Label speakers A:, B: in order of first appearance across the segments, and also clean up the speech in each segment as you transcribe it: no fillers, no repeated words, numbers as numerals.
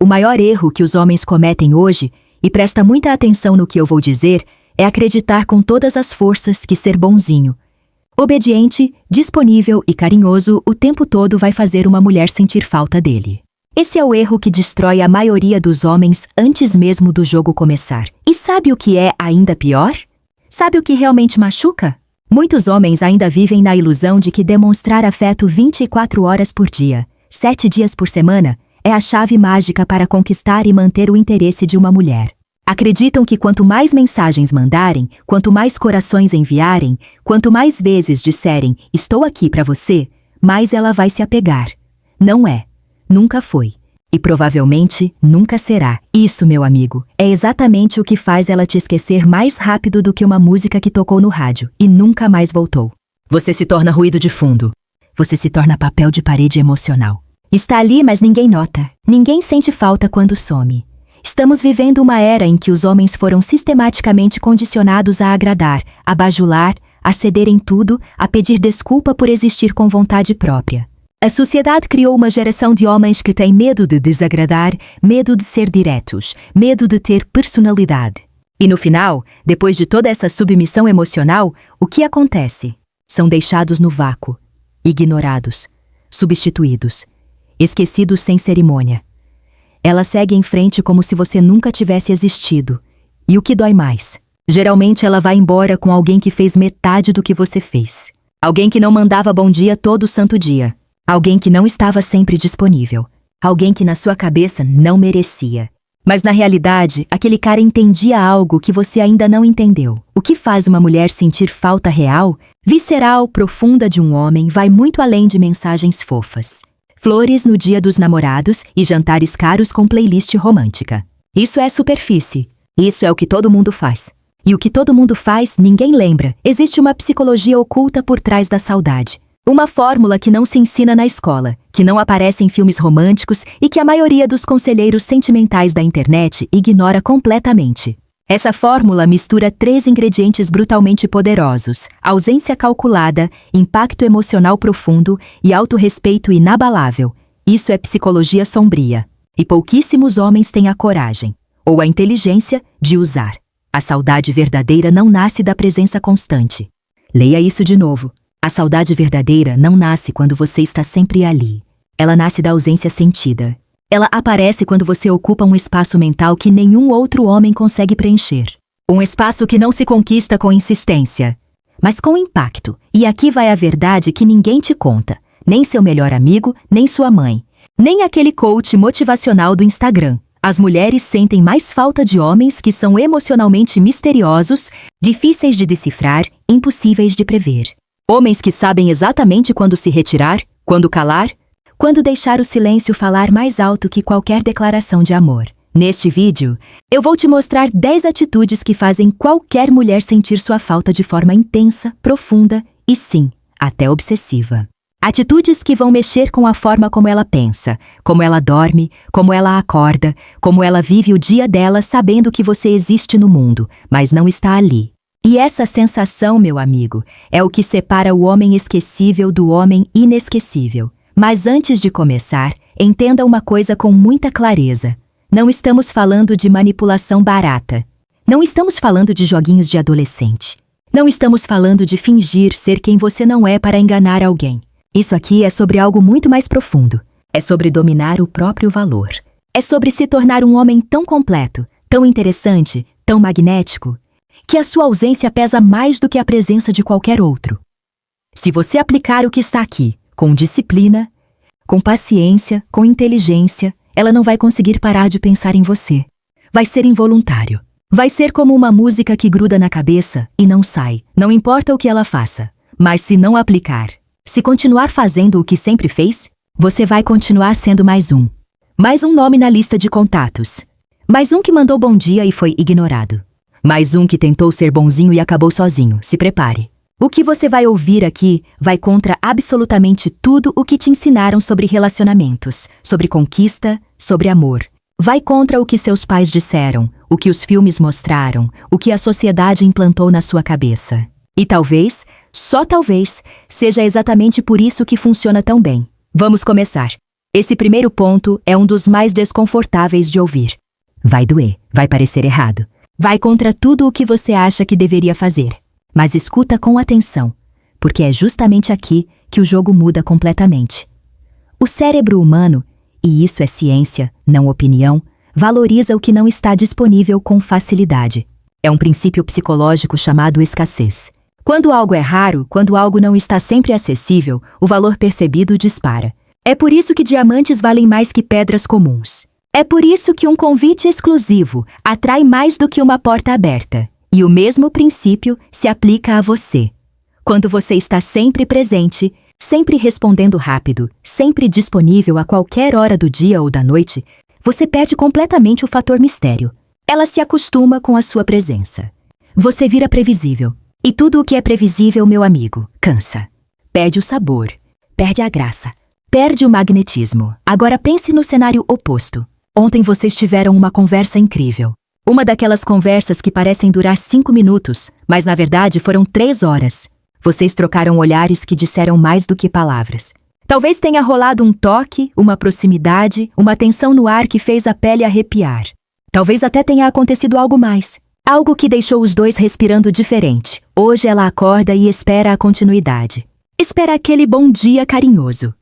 A: O maior erro que os homens cometem hoje, e presta muita atenção no que eu vou dizer, é acreditar com todas as forças que ser bonzinho, obediente, disponível e carinhoso o tempo todo vai fazer uma mulher sentir falta dele. Esse é o erro que destrói a maioria dos homens antes mesmo do jogo começar. E sabe o que é ainda pior? Sabe o que realmente machuca? Muitos homens ainda vivem na ilusão de que demonstrar afeto 24 horas por dia, 7 dias por semana, é a chave mágica para conquistar e manter o interesse de uma mulher. Acreditam que quanto mais mensagens mandarem, quanto mais corações enviarem, quanto mais vezes disserem "estou aqui para você", mais ela vai se apegar. Não é. Nunca foi. E provavelmente nunca será. Isso, meu amigo, é exatamente o que faz ela te esquecer mais rápido do que uma música que tocou no rádio e nunca mais voltou. Você se torna ruído de fundo. Você se torna papel de parede emocional. Está ali, mas ninguém nota. Ninguém sente falta quando some. Estamos vivendo uma era em que os homens foram sistematicamente condicionados a agradar, a bajular, a ceder em tudo, a pedir desculpa por existir com vontade própria. A sociedade criou uma geração de homens que têm medo de desagradar, medo de ser diretos, medo de ter personalidade. E no final, depois de toda essa submissão emocional, o que acontece? São deixados no vácuo, ignorados, substituídos, esquecidos sem cerimônia. Ela segue em frente como se você nunca tivesse existido. E o que dói mais? Geralmente ela vai embora com alguém que fez metade do que você fez. Alguém que não mandava bom dia todo santo dia. Alguém que não estava sempre disponível. Alguém que na sua cabeça não merecia. Mas na realidade, aquele cara entendia algo que você ainda não entendeu. O que faz uma mulher sentir falta real, visceral, profunda de um homem vai muito além de mensagens fofas. Flores no dia dos namorados e jantares caros com playlist romântica. Isso é superfície. Isso é o que todo mundo faz. E o que todo mundo faz, ninguém lembra. Existe uma psicologia oculta por trás da saudade. Uma fórmula que não se ensina na escola, que não aparece em filmes românticos e que a maioria dos conselheiros sentimentais da internet ignora completamente. Essa fórmula mistura 3 ingredientes brutalmente poderosos: ausência calculada, impacto emocional profundo e autorrespeito inabalável. Isso é psicologia sombria. E pouquíssimos homens têm a coragem, ou a inteligência, de usar. A saudade verdadeira não nasce da presença constante. Leia isso de novo. A saudade verdadeira não nasce quando você está sempre ali. Ela nasce da ausência sentida. Ela aparece quando você ocupa um espaço mental que nenhum outro homem consegue preencher. Um espaço que não se conquista com insistência, mas com impacto. E aqui vai a verdade que ninguém te conta. Nem seu melhor amigo, nem sua mãe. Nem aquele coach motivacional do Instagram. As mulheres sentem mais falta de homens que são emocionalmente misteriosos, difíceis de decifrar, impossíveis de prever. Homens que sabem exatamente quando se retirar, quando calar, quando deixar o silêncio falar mais alto que qualquer declaração de amor. Neste vídeo, eu vou te mostrar 10 atitudes que fazem qualquer mulher sentir sua falta de forma intensa, profunda e, sim, até obsessiva. Atitudes que vão mexer com a forma como ela pensa, como ela dorme, como ela acorda, como ela vive o dia dela sabendo que você existe no mundo, mas não está ali. E essa sensação, meu amigo, é o que separa o homem esquecível do homem inesquecível. Mas antes de começar, entenda uma coisa com muita clareza. Não estamos falando de manipulação barata. Não estamos falando de joguinhos de adolescente. Não estamos falando de fingir ser quem você não é para enganar alguém. Isso aqui é sobre algo muito mais profundo. É sobre dominar o próprio valor. É sobre se tornar um homem tão completo, tão interessante, tão magnético, que a sua ausência pesa mais do que a presença de qualquer outro. Se você aplicar o que está aqui, com disciplina, com paciência, com inteligência, ela não vai conseguir parar de pensar em você. Vai ser involuntário. Vai ser como uma música que gruda na cabeça e não sai. Não importa o que ela faça. Mas se não aplicar, se continuar fazendo o que sempre fez, você vai continuar sendo mais um. Mais um nome na lista de contatos. Mais um que mandou bom dia e foi ignorado. Mais um que tentou ser bonzinho e acabou sozinho. Se prepare. O que você vai ouvir aqui vai contra absolutamente tudo o que te ensinaram sobre relacionamentos, sobre conquista, sobre amor. Vai contra o que seus pais disseram, o que os filmes mostraram, o que a sociedade implantou na sua cabeça. E talvez, só talvez, seja exatamente por isso que funciona tão bem. Vamos começar. Esse primeiro ponto é um dos mais desconfortáveis de ouvir. Vai doer, vai parecer errado. Vai contra tudo o que você acha que deveria fazer. Mas escuta com atenção, porque é justamente aqui que o jogo muda completamente. O cérebro humano, e isso é ciência, não opinião, valoriza o que não está disponível com facilidade. É um princípio psicológico chamado escassez. Quando algo é raro, quando algo não está sempre acessível, o valor percebido dispara. É por isso que diamantes valem mais que pedras comuns. É por isso que um convite exclusivo atrai mais do que uma porta aberta. E o mesmo princípio se aplica a você. Quando você está sempre presente, sempre respondendo rápido, sempre disponível a qualquer hora do dia ou da noite, você perde completamente o fator mistério. Ela se acostuma com a sua presença. Você vira previsível. E tudo o que é previsível, meu amigo, cansa. Perde o sabor, perde a graça, perde o magnetismo. Agora pense no cenário oposto. Ontem vocês tiveram uma conversa incrível. Uma daquelas conversas que parecem durar 5 minutos, mas na verdade foram 3 horas. Vocês trocaram olhares que disseram mais do que palavras. Talvez tenha rolado um toque, uma proximidade, uma tensão no ar que fez a pele arrepiar. Talvez até tenha acontecido algo mais. Algo que deixou os dois respirando diferente. Hoje ela acorda e espera a continuidade. Espera aquele bom dia carinhoso.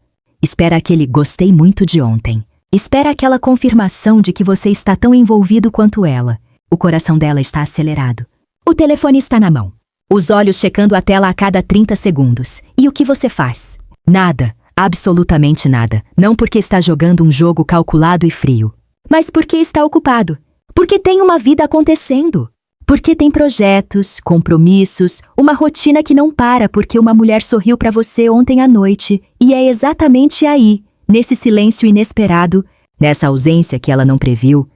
A: Espera aquele gostei muito de ontem. Espera aquela confirmação de que você está tão envolvido quanto ela. O coração dela está acelerado. O telefone está na mão. Os olhos checando a tela a cada 30 segundos. E o que você faz? Nada. Absolutamente nada. Não porque está jogando um jogo calculado e frio, mas porque está ocupado. Porque tem uma vida acontecendo. Porque tem projetos, compromissos, uma rotina que não para porque uma mulher sorriu para você ontem à noite. E é exatamente aí, nesse silêncio inesperado, nessa ausência que ela não previu,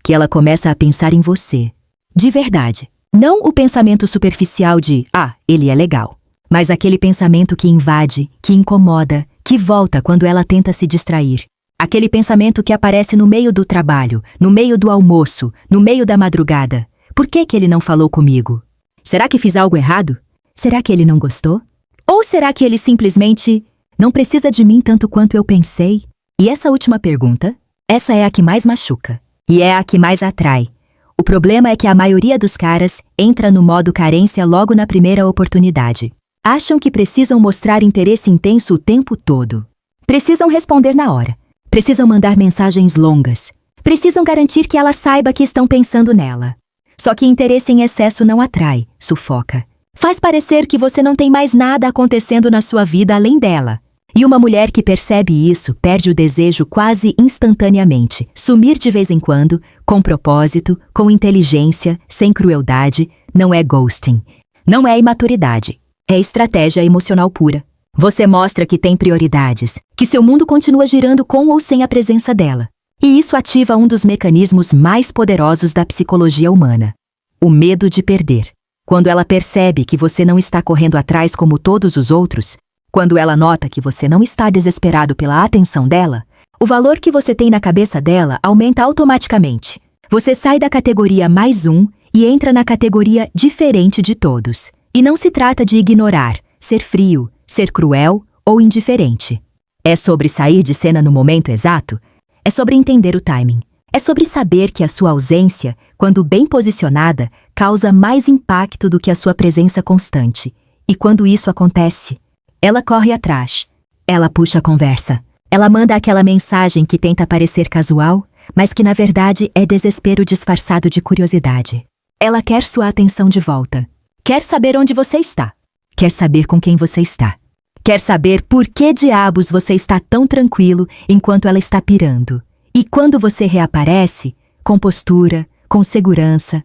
A: que ela começa a pensar em você. De verdade. Não o pensamento superficial de, ele é legal. Mas aquele pensamento que invade, que incomoda, que volta quando ela tenta se distrair. Aquele pensamento que aparece no meio do trabalho, no meio do almoço, no meio da madrugada. Por que ele não falou comigo? Será que fiz algo errado? Será que ele não gostou? Ou será que ele simplesmente não precisa de mim tanto quanto eu pensei? E essa última pergunta, essa é a que mais machuca. E é a que mais atrai. O problema é que a maioria dos caras entra no modo carência logo na primeira oportunidade. Acham que precisam mostrar interesse intenso o tempo todo. Precisam responder na hora. Precisam mandar mensagens longas. Precisam garantir que ela saiba que estão pensando nela. Só que interesse em excesso não atrai, sufoca. Faz parecer que você não tem mais nada acontecendo na sua vida além dela. E uma mulher que percebe isso perde o desejo quase instantaneamente. Sumir de vez em quando, com propósito, com inteligência, sem crueldade, não é ghosting. Não é imaturidade. É estratégia emocional pura. Você mostra que tem prioridades, que seu mundo continua girando com ou sem a presença dela. E isso ativa um dos mecanismos mais poderosos da psicologia humana: o medo de perder. Quando ela percebe que você não está correndo atrás como todos os outros, quando ela nota que você não está desesperado pela atenção dela, o valor que você tem na cabeça dela aumenta automaticamente. Você sai da categoria mais um e entra na categoria diferente de todos. E não se trata de ignorar, ser frio, ser cruel ou indiferente. É sobre sair de cena no momento exato. É sobre entender o timing. É sobre saber que a sua ausência, quando bem posicionada, causa mais impacto do que a sua presença constante. E quando isso acontece, ela corre atrás. Ela puxa a conversa. Ela manda aquela mensagem que tenta parecer casual, mas que na verdade é desespero disfarçado de curiosidade. Ela quer sua atenção de volta. Quer saber onde você está. Quer saber com quem você está. Quer saber por que diabos você está tão tranquilo enquanto ela está pirando. E quando você reaparece, com postura, com segurança,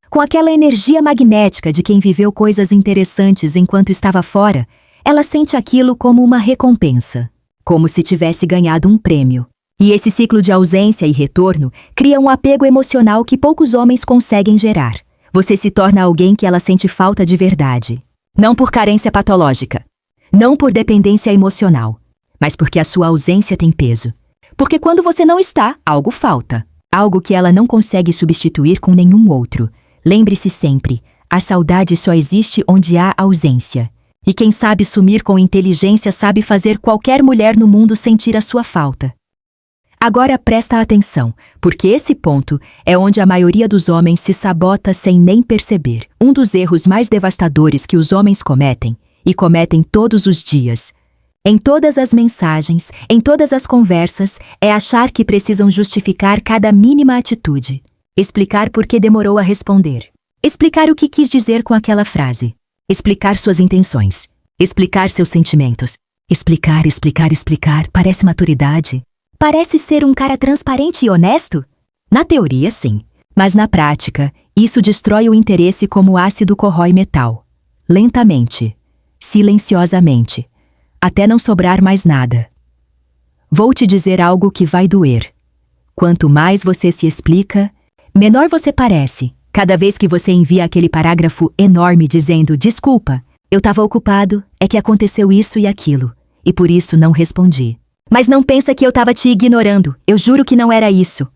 A: com aquela energia magnética de quem viveu coisas interessantes enquanto estava fora, ela sente aquilo como uma recompensa, como se tivesse ganhado um prêmio. E esse ciclo de ausência e retorno cria um apego emocional que poucos homens conseguem gerar. Você se torna alguém que ela sente falta de verdade. Não por carência patológica. Não por dependência emocional. Mas porque a sua ausência tem peso. Porque quando você não está, algo falta. Algo que ela não consegue substituir com nenhum outro. Lembre-se sempre, a saudade só existe onde há ausência. E quem sabe sumir com inteligência sabe fazer qualquer mulher no mundo sentir a sua falta. Agora presta atenção, porque esse ponto é onde a maioria dos homens se sabota sem nem perceber. Um dos erros mais devastadores que os homens cometem, e cometem todos os dias, em todas as mensagens, em todas as conversas, é achar que precisam justificar cada mínima atitude. Explicar por que demorou a responder. Explicar o que quis dizer com aquela frase. Explicar suas intenções. Explicar seus sentimentos. Explicar. Parece maturidade. Parece ser um cara transparente e honesto? Na teoria, sim. Mas na prática, isso destrói o interesse como ácido corrói metal. Lentamente. Silenciosamente. Até não sobrar mais nada. Vou te dizer algo que vai doer. Quanto mais você se explica, menor você parece. Cada vez que você envia aquele parágrafo enorme dizendo desculpa, eu estava ocupado, é que aconteceu isso e aquilo, e por isso não respondi. Mas não pensa que eu estava te ignorando, eu juro que não era isso.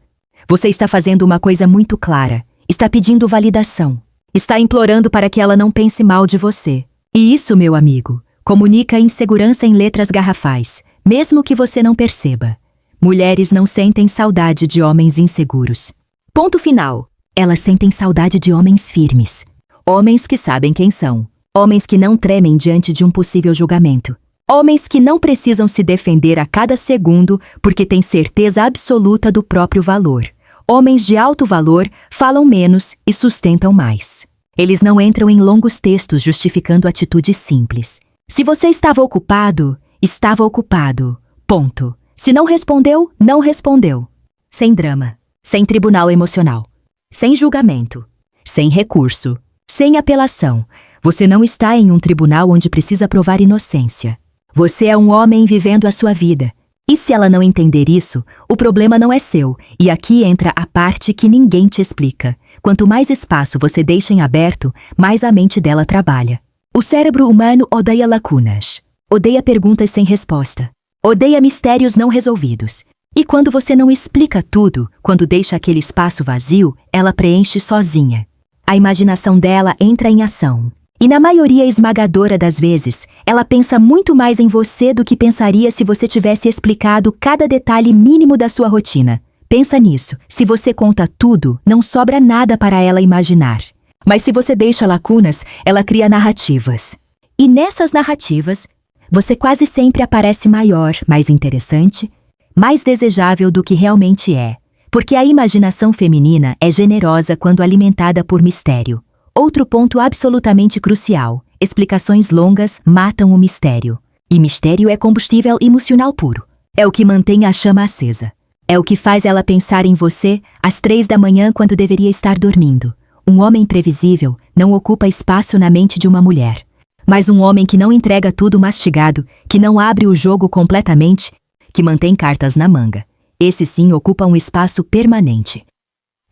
A: Você está fazendo uma coisa muito clara, está pedindo validação, está implorando para que ela não pense mal de você. E isso, meu amigo, comunica insegurança em letras garrafais, mesmo que você não perceba. Mulheres não sentem saudade de homens inseguros. Ponto final. Elas sentem saudade de homens firmes. Homens que sabem quem são. Homens que não tremem diante de um possível julgamento. Homens que não precisam se defender a cada segundo porque têm certeza absoluta do próprio valor. Homens de alto valor falam menos e sustentam mais. Eles não entram em longos textos justificando atitudes simples. Se você estava ocupado, estava ocupado. Ponto. Se não respondeu, não respondeu. Sem drama. Sem tribunal emocional. Sem julgamento. Sem recurso. Sem apelação. Você não está em um tribunal onde precisa provar inocência. Você é um homem vivendo a sua vida. E se ela não entender isso, o problema não é seu. E aqui entra a parte que ninguém te explica. Quanto mais espaço você deixa em aberto, mais a mente dela trabalha. O cérebro humano odeia lacunas. Odeia perguntas sem resposta. Odeia mistérios não resolvidos. E quando você não explica tudo, quando deixa aquele espaço vazio, ela preenche sozinha. A imaginação dela entra em ação. E na maioria esmagadora das vezes, ela pensa muito mais em você do que pensaria se você tivesse explicado cada detalhe mínimo da sua rotina. Pensa nisso. Se você conta tudo, não sobra nada para ela imaginar. Mas se você deixa lacunas, ela cria narrativas. E nessas narrativas, você quase sempre aparece maior, mais interessante, mais desejável do que realmente é. Porque a imaginação feminina é generosa quando alimentada por mistério. Outro ponto absolutamente crucial: explicações longas matam o mistério. E mistério é combustível emocional puro. É o que mantém a chama acesa. É o que faz ela pensar em você às 3 da manhã quando deveria estar dormindo. Um homem previsível não ocupa espaço na mente de uma mulher. Mas um homem que não entrega tudo mastigado, que não abre o jogo completamente, que mantém cartas na manga. Esse sim ocupa um espaço permanente.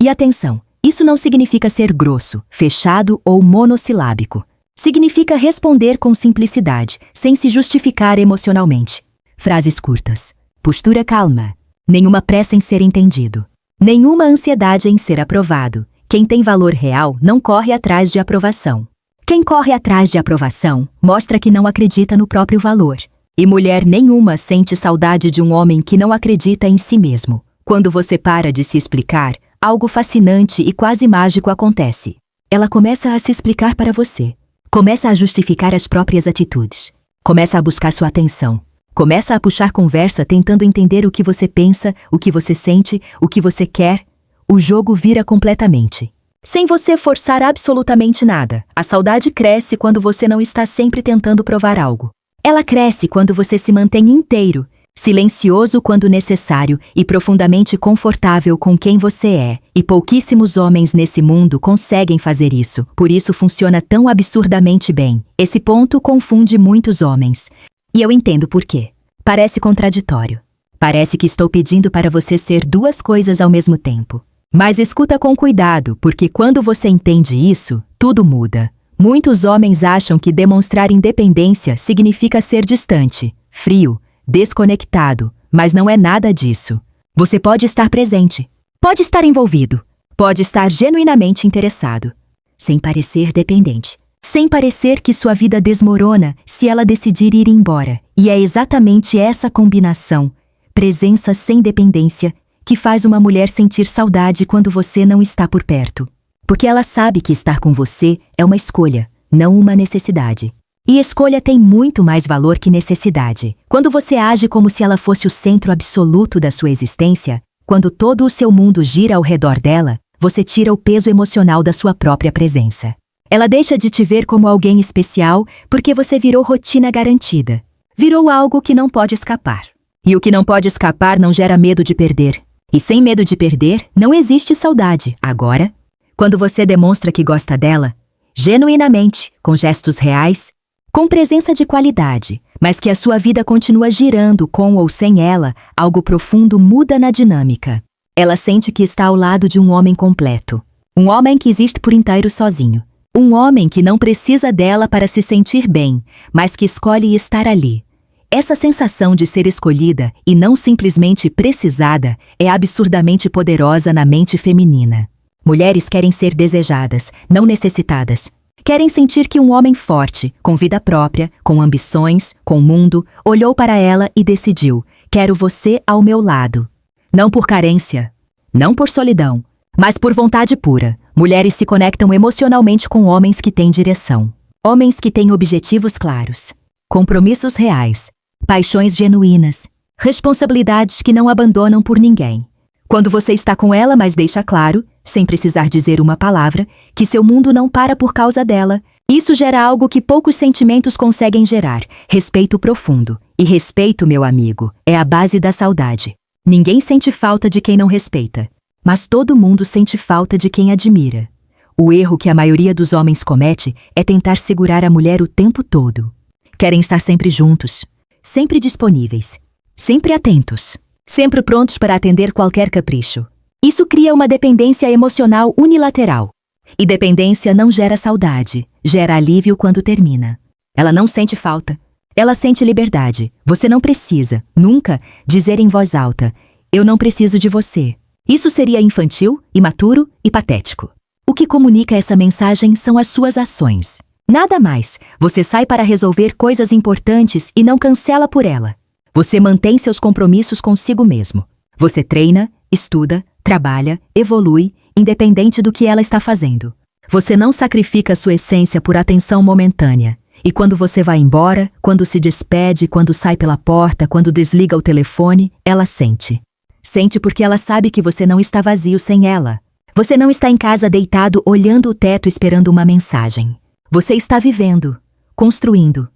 A: E atenção! Isso não significa ser grosso, fechado ou monossilábico. Significa responder com simplicidade, sem se justificar emocionalmente. Frases curtas. Postura calma. Nenhuma pressa em ser entendido. Nenhuma ansiedade em ser aprovado. Quem tem valor real não corre atrás de aprovação. Quem corre atrás de aprovação mostra que não acredita no próprio valor. E mulher nenhuma sente saudade de um homem que não acredita em si mesmo. Quando você para de se explicar, algo fascinante e quase mágico acontece. Ela começa a se explicar para você. Começa a justificar as próprias atitudes. Começa a buscar sua atenção. Começa a puxar conversa tentando entender o que você pensa, o que você sente, o que você quer. O jogo vira completamente. Sem você forçar absolutamente nada. A saudade cresce quando você não está sempre tentando provar algo. Ela cresce quando você se mantém inteiro, silencioso quando necessário e profundamente confortável com quem você é. E pouquíssimos homens nesse mundo conseguem fazer isso, por isso funciona tão absurdamente bem. Esse ponto confunde muitos homens. E eu entendo por quê. Parece contraditório. Parece que estou pedindo para você ser duas coisas ao mesmo tempo. Mas escuta com cuidado, porque quando você entende isso, tudo muda. Muitos homens acham que demonstrar independência significa ser distante, frio, desconectado, mas não é nada disso. Você pode estar presente, pode estar envolvido, pode estar genuinamente interessado, sem parecer dependente, sem parecer que sua vida desmorona se ela decidir ir embora. E é exatamente essa combinação, presença sem dependência, que faz uma mulher sentir saudade quando você não está por perto. Porque ela sabe que estar com você é uma escolha, não uma necessidade. E escolha tem muito mais valor que necessidade. Quando você age como se ela fosse o centro absoluto da sua existência, quando todo o seu mundo gira ao redor dela, você tira o peso emocional da sua própria presença. Ela deixa de te ver como alguém especial porque você virou rotina garantida. Virou algo que não pode escapar. E o que não pode escapar não gera medo de perder. E sem medo de perder, não existe saudade. Agora, quando você demonstra que gosta dela, genuinamente, com gestos reais, com presença de qualidade, mas que a sua vida continua girando com ou sem ela, algo profundo muda na dinâmica. Ela sente que está ao lado de um homem completo. Um homem que existe por inteiro sozinho. Um homem que não precisa dela para se sentir bem, mas que escolhe estar ali. Essa sensação de ser escolhida e não simplesmente precisada é absurdamente poderosa na mente feminina. Mulheres querem ser desejadas, não necessitadas. Querem sentir que um homem forte, com vida própria, com ambições, com mundo, olhou para ela e decidiu: quero você ao meu lado. Não por carência, não por solidão, mas por vontade pura. Mulheres se conectam emocionalmente com homens que têm direção. Homens que têm objetivos claros, compromissos reais, paixões genuínas, responsabilidades que não abandonam por ninguém. Quando você está com ela, mas deixa claro, sem precisar dizer uma palavra, que seu mundo não para por causa dela, isso gera algo que poucos sentimentos conseguem gerar: respeito profundo. E respeito, meu amigo, é a base da saudade. Ninguém sente falta de quem não respeita, mas todo mundo sente falta de quem admira. O erro que a maioria dos homens comete é tentar segurar a mulher o tempo todo. Querem estar sempre juntos, sempre disponíveis, sempre atentos, sempre prontos para atender qualquer capricho. Isso cria uma dependência emocional unilateral. E dependência não gera saudade, gera alívio quando termina. Ela não sente falta, ela sente liberdade. Você não precisa, nunca, dizer em voz alta: eu não preciso de você. Isso seria infantil, imaturo e patético. O que comunica essa mensagem são as suas ações. Nada mais. Você sai para resolver coisas importantes e não cancela por ela. Você mantém seus compromissos consigo mesmo. Você treina, estuda, trabalha, evolui, independente do que ela está fazendo. Você não sacrifica sua essência por atenção momentânea. E quando você vai embora, quando se despede, quando sai pela porta, quando desliga o telefone, ela sente. Sente porque ela sabe que você não está vazio sem ela. Você não está em casa deitado olhando o teto esperando uma mensagem. Você está vivendo, construindo,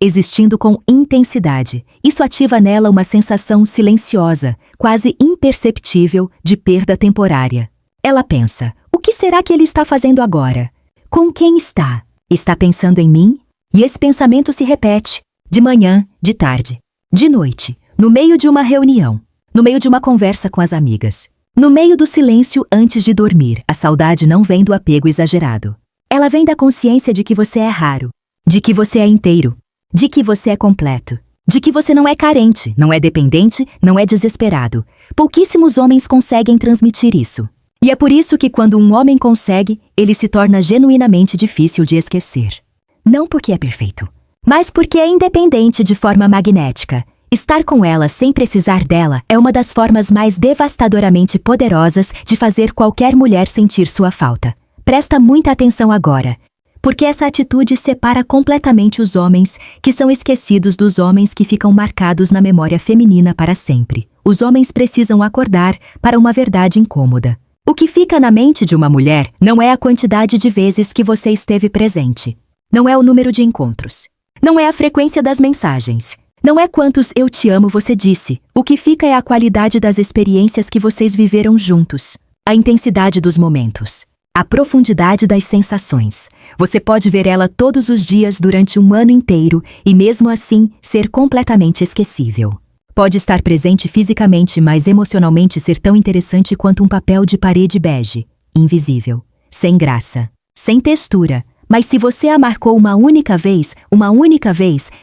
A: existindo com intensidade. Isso ativa nela uma sensação silenciosa, quase imperceptível, de perda temporária. Ela pensa: o que será que ele está fazendo agora? Com quem está? Está pensando em mim? E esse pensamento se repete, de manhã, de tarde, de noite, no meio de uma reunião, no meio de uma conversa com as amigas, no meio do silêncio antes de dormir. A saudade não vem do apego exagerado. Ela vem da consciência de que você é raro, de que você é inteiro, de que você é completo, de que você não é carente, não é dependente, não é desesperado. Pouquíssimos homens conseguem transmitir isso. E é por isso que quando um homem consegue, ele se torna genuinamente difícil de esquecer. Não porque é perfeito, mas porque é independente de forma magnética. Estar com ela sem precisar dela é uma das formas mais devastadoramente poderosas de fazer qualquer mulher sentir sua falta. Presta muita atenção agora, porque essa atitude separa completamente os homens que são esquecidos dos homens que ficam marcados na memória feminina para sempre. Os homens precisam acordar para uma verdade incômoda. O que fica na mente de uma mulher não é a quantidade de vezes que você esteve presente. Não é o número de encontros. Não é a frequência das mensagens. Não é quantos "eu te amo" você disse. O que fica é a qualidade das experiências que vocês viveram juntos. A intensidade dos momentos. A profundidade das sensações. Você pode ver ela todos os dias durante um ano inteiro e mesmo assim ser completamente esquecível. Pode estar presente fisicamente, mas emocionalmente ser tão interessante quanto um papel de parede bege, invisível, sem graça, sem textura. Mas se você a marcou uma única vez,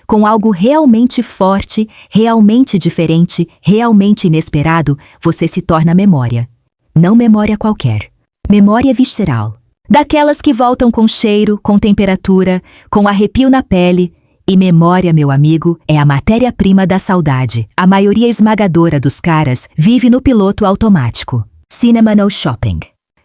A: com algo realmente forte, realmente diferente, realmente inesperado, você se torna memória. Não memória qualquer. Memória visceral. Daquelas que voltam com cheiro, com temperatura, com arrepio na pele. E memória, meu amigo, é a matéria-prima da saudade. A maioria esmagadora dos caras vive no piloto automático. Cinema no shopping.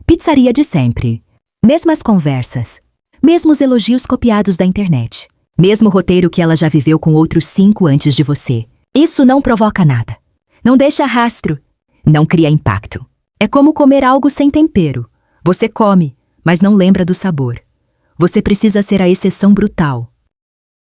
A: Pizzaria de sempre. Mesmas conversas. Mesmos elogios copiados da internet. Mesmo roteiro que ela já viveu com outros 5 antes de você. Isso não provoca nada. Não deixa rastro. Não cria impacto. É como comer algo sem tempero. Você come, mas não lembra do sabor. Você precisa ser a exceção brutal.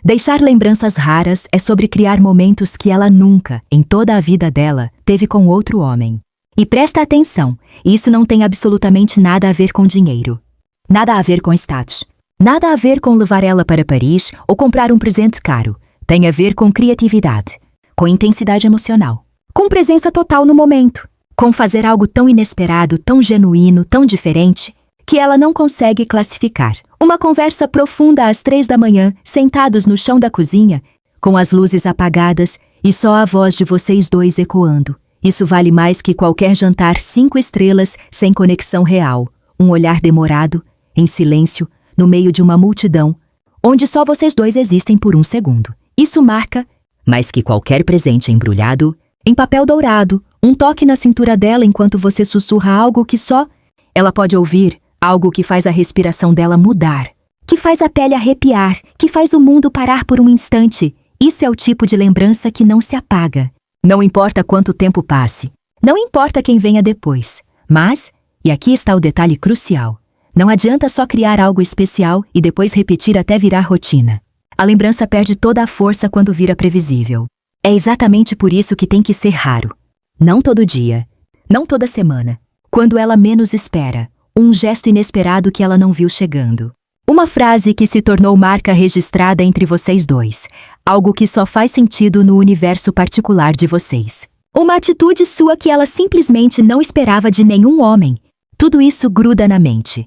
A: Deixar lembranças raras é sobre criar momentos que ela nunca, em toda a vida dela, teve com outro homem. E presta atenção, isso não tem absolutamente nada a ver com dinheiro. Nada a ver com status. Nada a ver com levar ela para Paris ou comprar um presente caro. Tem a ver com criatividade, com intensidade emocional, com presença total no momento, com fazer algo tão inesperado, tão genuíno, tão diferente, que ela não consegue classificar. Uma conversa profunda às 3 da manhã, sentados no chão da cozinha, com as luzes apagadas e só a voz de vocês dois ecoando. Isso vale mais que qualquer jantar 5 estrelas sem conexão real. Um olhar demorado, em silêncio, no meio de uma multidão, onde só vocês dois existem por um segundo. Isso marca, mais que qualquer presente embrulhado, em papel dourado, um toque na cintura dela enquanto você sussurra algo que só ela pode ouvir. Algo que faz a respiração dela mudar, que faz a pele arrepiar, que faz o mundo parar por um instante. Isso é o tipo de lembrança que não se apaga. Não importa quanto tempo passe, não importa quem venha depois. Mas, e aqui está o detalhe crucial, não adianta só criar algo especial e depois repetir até virar rotina. A lembrança perde toda a força quando vira previsível. É exatamente por isso que tem que ser raro. Não todo dia, não toda semana, quando ela menos espera. Um gesto inesperado que ela não viu chegando. Uma frase que se tornou marca registrada entre vocês dois. Algo que só faz sentido no universo particular de vocês. Uma atitude sua que ela simplesmente não esperava de nenhum homem. Tudo isso gruda na mente.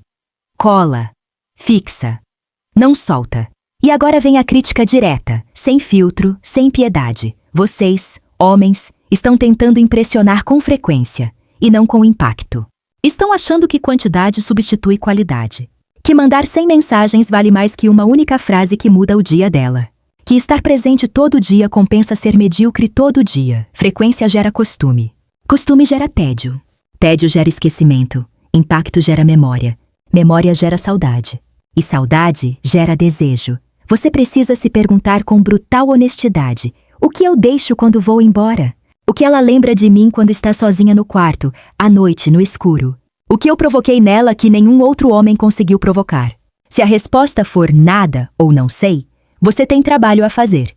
A: Cola. Fixa. Não solta. E agora vem a crítica direta, sem filtro, sem piedade. Vocês, homens, estão tentando impressionar com frequência, e não com impacto. Estão achando que quantidade substitui qualidade. Que mandar 100 mensagens vale mais que uma única frase que muda o dia dela. Que estar presente todo dia compensa ser medíocre todo dia. Frequência gera costume. Costume gera tédio. Tédio gera esquecimento. Impacto gera memória. Memória gera saudade. E saudade gera desejo. Você precisa se perguntar com brutal honestidade: o que eu deixo quando vou embora? O que ela lembra de mim quando está sozinha no quarto, à noite, no escuro? O que eu provoquei nela que nenhum outro homem conseguiu provocar? Se a resposta for nada ou não sei, você tem trabalho a fazer.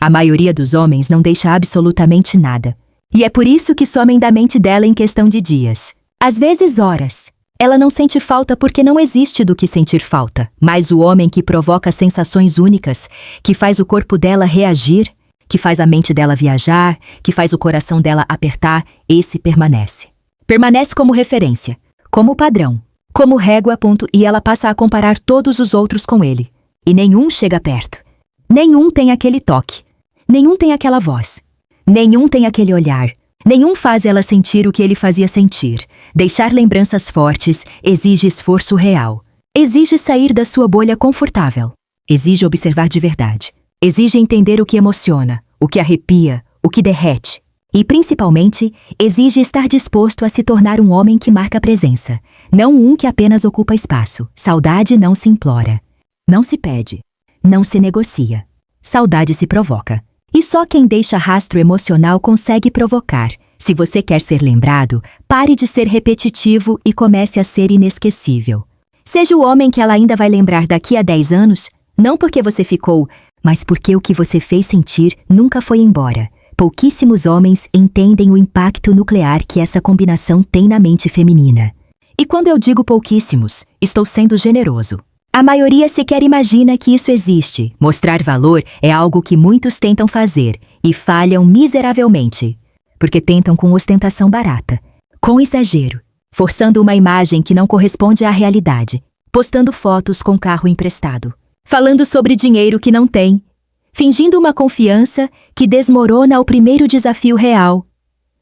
A: A maioria dos homens não deixa absolutamente nada. E é por isso que somem da mente dela em questão de dias. Às vezes horas. Ela não sente falta porque não existe do que sentir falta. Mas o homem que provoca sensações únicas, que faz o corpo dela reagir, que faz a mente dela viajar, que faz o coração dela apertar, esse permanece. Permanece como referência, como padrão, como régua, ponto, e ela passa a comparar todos os outros com ele. E nenhum chega perto. Nenhum tem aquele toque. Nenhum tem aquela voz. Nenhum tem aquele olhar. Nenhum faz ela sentir o que ele fazia sentir. Deixar lembranças fortes exige esforço real. Exige sair da sua bolha confortável. Exige observar de verdade. Exige entender o que emociona, o que arrepia, o que derrete. E, principalmente, exige estar disposto a se tornar um homem que marca presença, não um que apenas ocupa espaço. Saudade não se implora, não se pede, não se negocia. Saudade se provoca. E só quem deixa rastro emocional consegue provocar. Se você quer ser lembrado, pare de ser repetitivo e comece a ser inesquecível. Seja o homem que ela ainda vai lembrar daqui a 10 anos, não porque você ficou, mas porque o que você fez sentir nunca foi embora. Pouquíssimos homens entendem o impacto nuclear que essa combinação tem na mente feminina. E quando eu digo pouquíssimos, estou sendo generoso. A maioria sequer imagina que isso existe. Mostrar valor é algo que muitos tentam fazer e falham miseravelmente, porque tentam com ostentação barata, com exagero, forçando uma imagem que não corresponde à realidade, postando fotos com carro emprestado, falando sobre dinheiro que não tem, fingindo uma confiança que desmorona ao primeiro desafio real.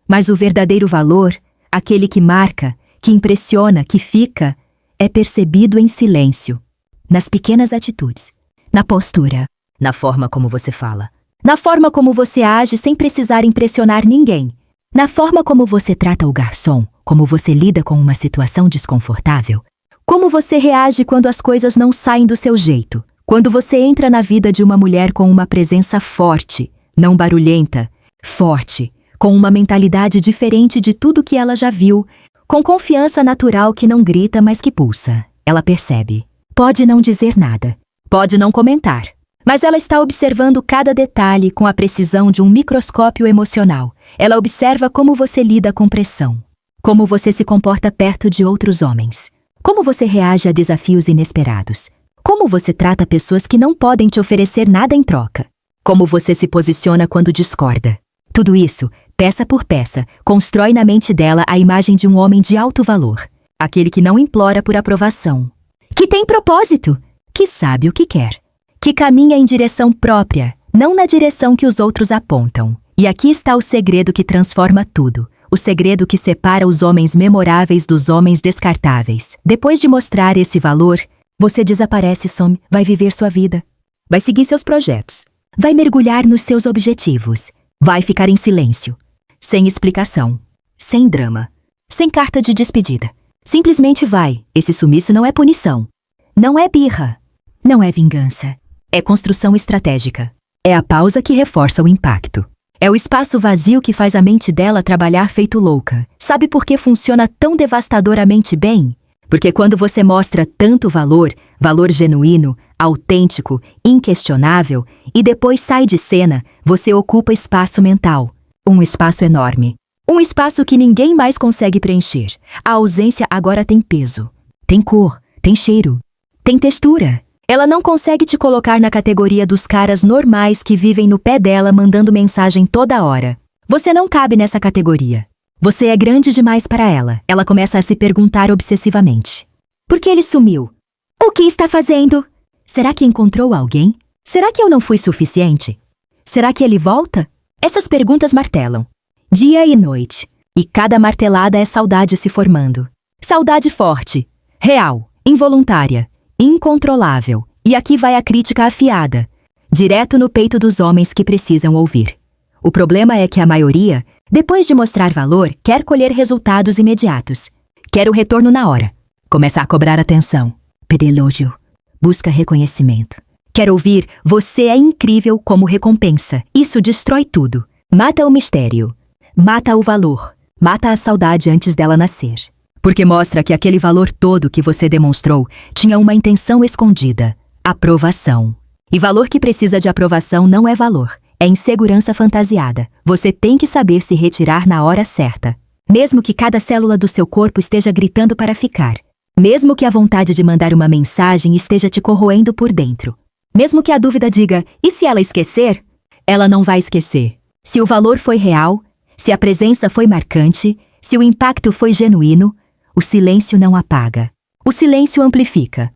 A: Mas o verdadeiro valor, aquele que marca, que impressiona, que fica, é percebido em silêncio, nas pequenas atitudes, na postura, na forma como você fala, na forma como você age sem precisar impressionar ninguém, na forma como você trata o garçom, como você lida com uma situação desconfortável, como você reage quando as coisas não saem do seu jeito, quando você entra na vida de uma mulher com uma presença forte, não barulhenta, forte, com uma mentalidade diferente de tudo que ela já viu, com confiança natural que não grita, mas que pulsa. Ela percebe. Pode não dizer nada. Pode não comentar. Mas ela está observando cada detalhe com a precisão de um microscópio emocional. Ela observa como você lida com pressão. Como você se comporta perto de outros homens. Como você reage a desafios inesperados. Como você trata pessoas que não podem te oferecer nada em troca. Como você se posiciona quando discorda. Tudo isso, peça por peça, constrói na mente dela a imagem de um homem de alto valor. Aquele que não implora por aprovação. Que tem propósito. Que sabe o que quer. Que caminha em direção própria, não na direção que os outros apontam. E aqui está o segredo que transforma tudo. O segredo que separa os homens memoráveis dos homens descartáveis. Depois de mostrar esse valor, você desaparece, some, vai viver sua vida. Vai seguir seus projetos. Vai mergulhar nos seus objetivos. Vai ficar em silêncio. Sem explicação. Sem drama. Sem carta de despedida. Simplesmente vai. Esse sumiço não é punição. Não é birra. Não é vingança. É construção estratégica. É a pausa que reforça o impacto. É o espaço vazio que faz a mente dela trabalhar feito louca. Sabe por que funciona tão devastadoramente bem? Porque quando você mostra tanto valor, valor genuíno, autêntico, inquestionável, e depois sai de cena, você ocupa espaço mental. Um espaço enorme. Um espaço que ninguém mais consegue preencher. A ausência agora tem peso. Tem cor, tem cheiro, tem textura. Ela não consegue te colocar na categoria dos caras normais que vivem no pé dela mandando mensagem toda hora. Você não cabe nessa categoria. Você é grande demais para ela. Ela começa a se perguntar obsessivamente. Por que ele sumiu? O que está fazendo? Será que encontrou alguém? Será que eu não fui suficiente? Será que ele volta? Essas perguntas martelam. Dia e noite. E cada martelada é saudade se formando. Saudade forte, real, involuntária, incontrolável. E aqui vai a crítica afiada. Direto no peito dos homens que precisam ouvir. O problema é que a maioria, depois de mostrar valor, quer colher resultados imediatos. Quer o retorno na hora. Começa a cobrar atenção. Pede elogio. Busca reconhecimento. Quer ouvir, você é incrível como recompensa. Isso destrói tudo. Mata o mistério. Mata o valor. Mata a saudade antes dela nascer. Porque mostra que aquele valor todo que você demonstrou tinha uma intenção escondida. Aprovação. E valor que precisa de aprovação não é valor. É insegurança fantasiada. Você tem que saber se retirar na hora certa. Mesmo que cada célula do seu corpo esteja gritando para ficar. Mesmo que a vontade de mandar uma mensagem esteja te corroendo por dentro. Mesmo que a dúvida diga, e se ela esquecer? Ela não vai esquecer. Se o valor foi real, se a presença foi marcante, se o impacto foi genuíno, o silêncio não apaga. O silêncio amplifica.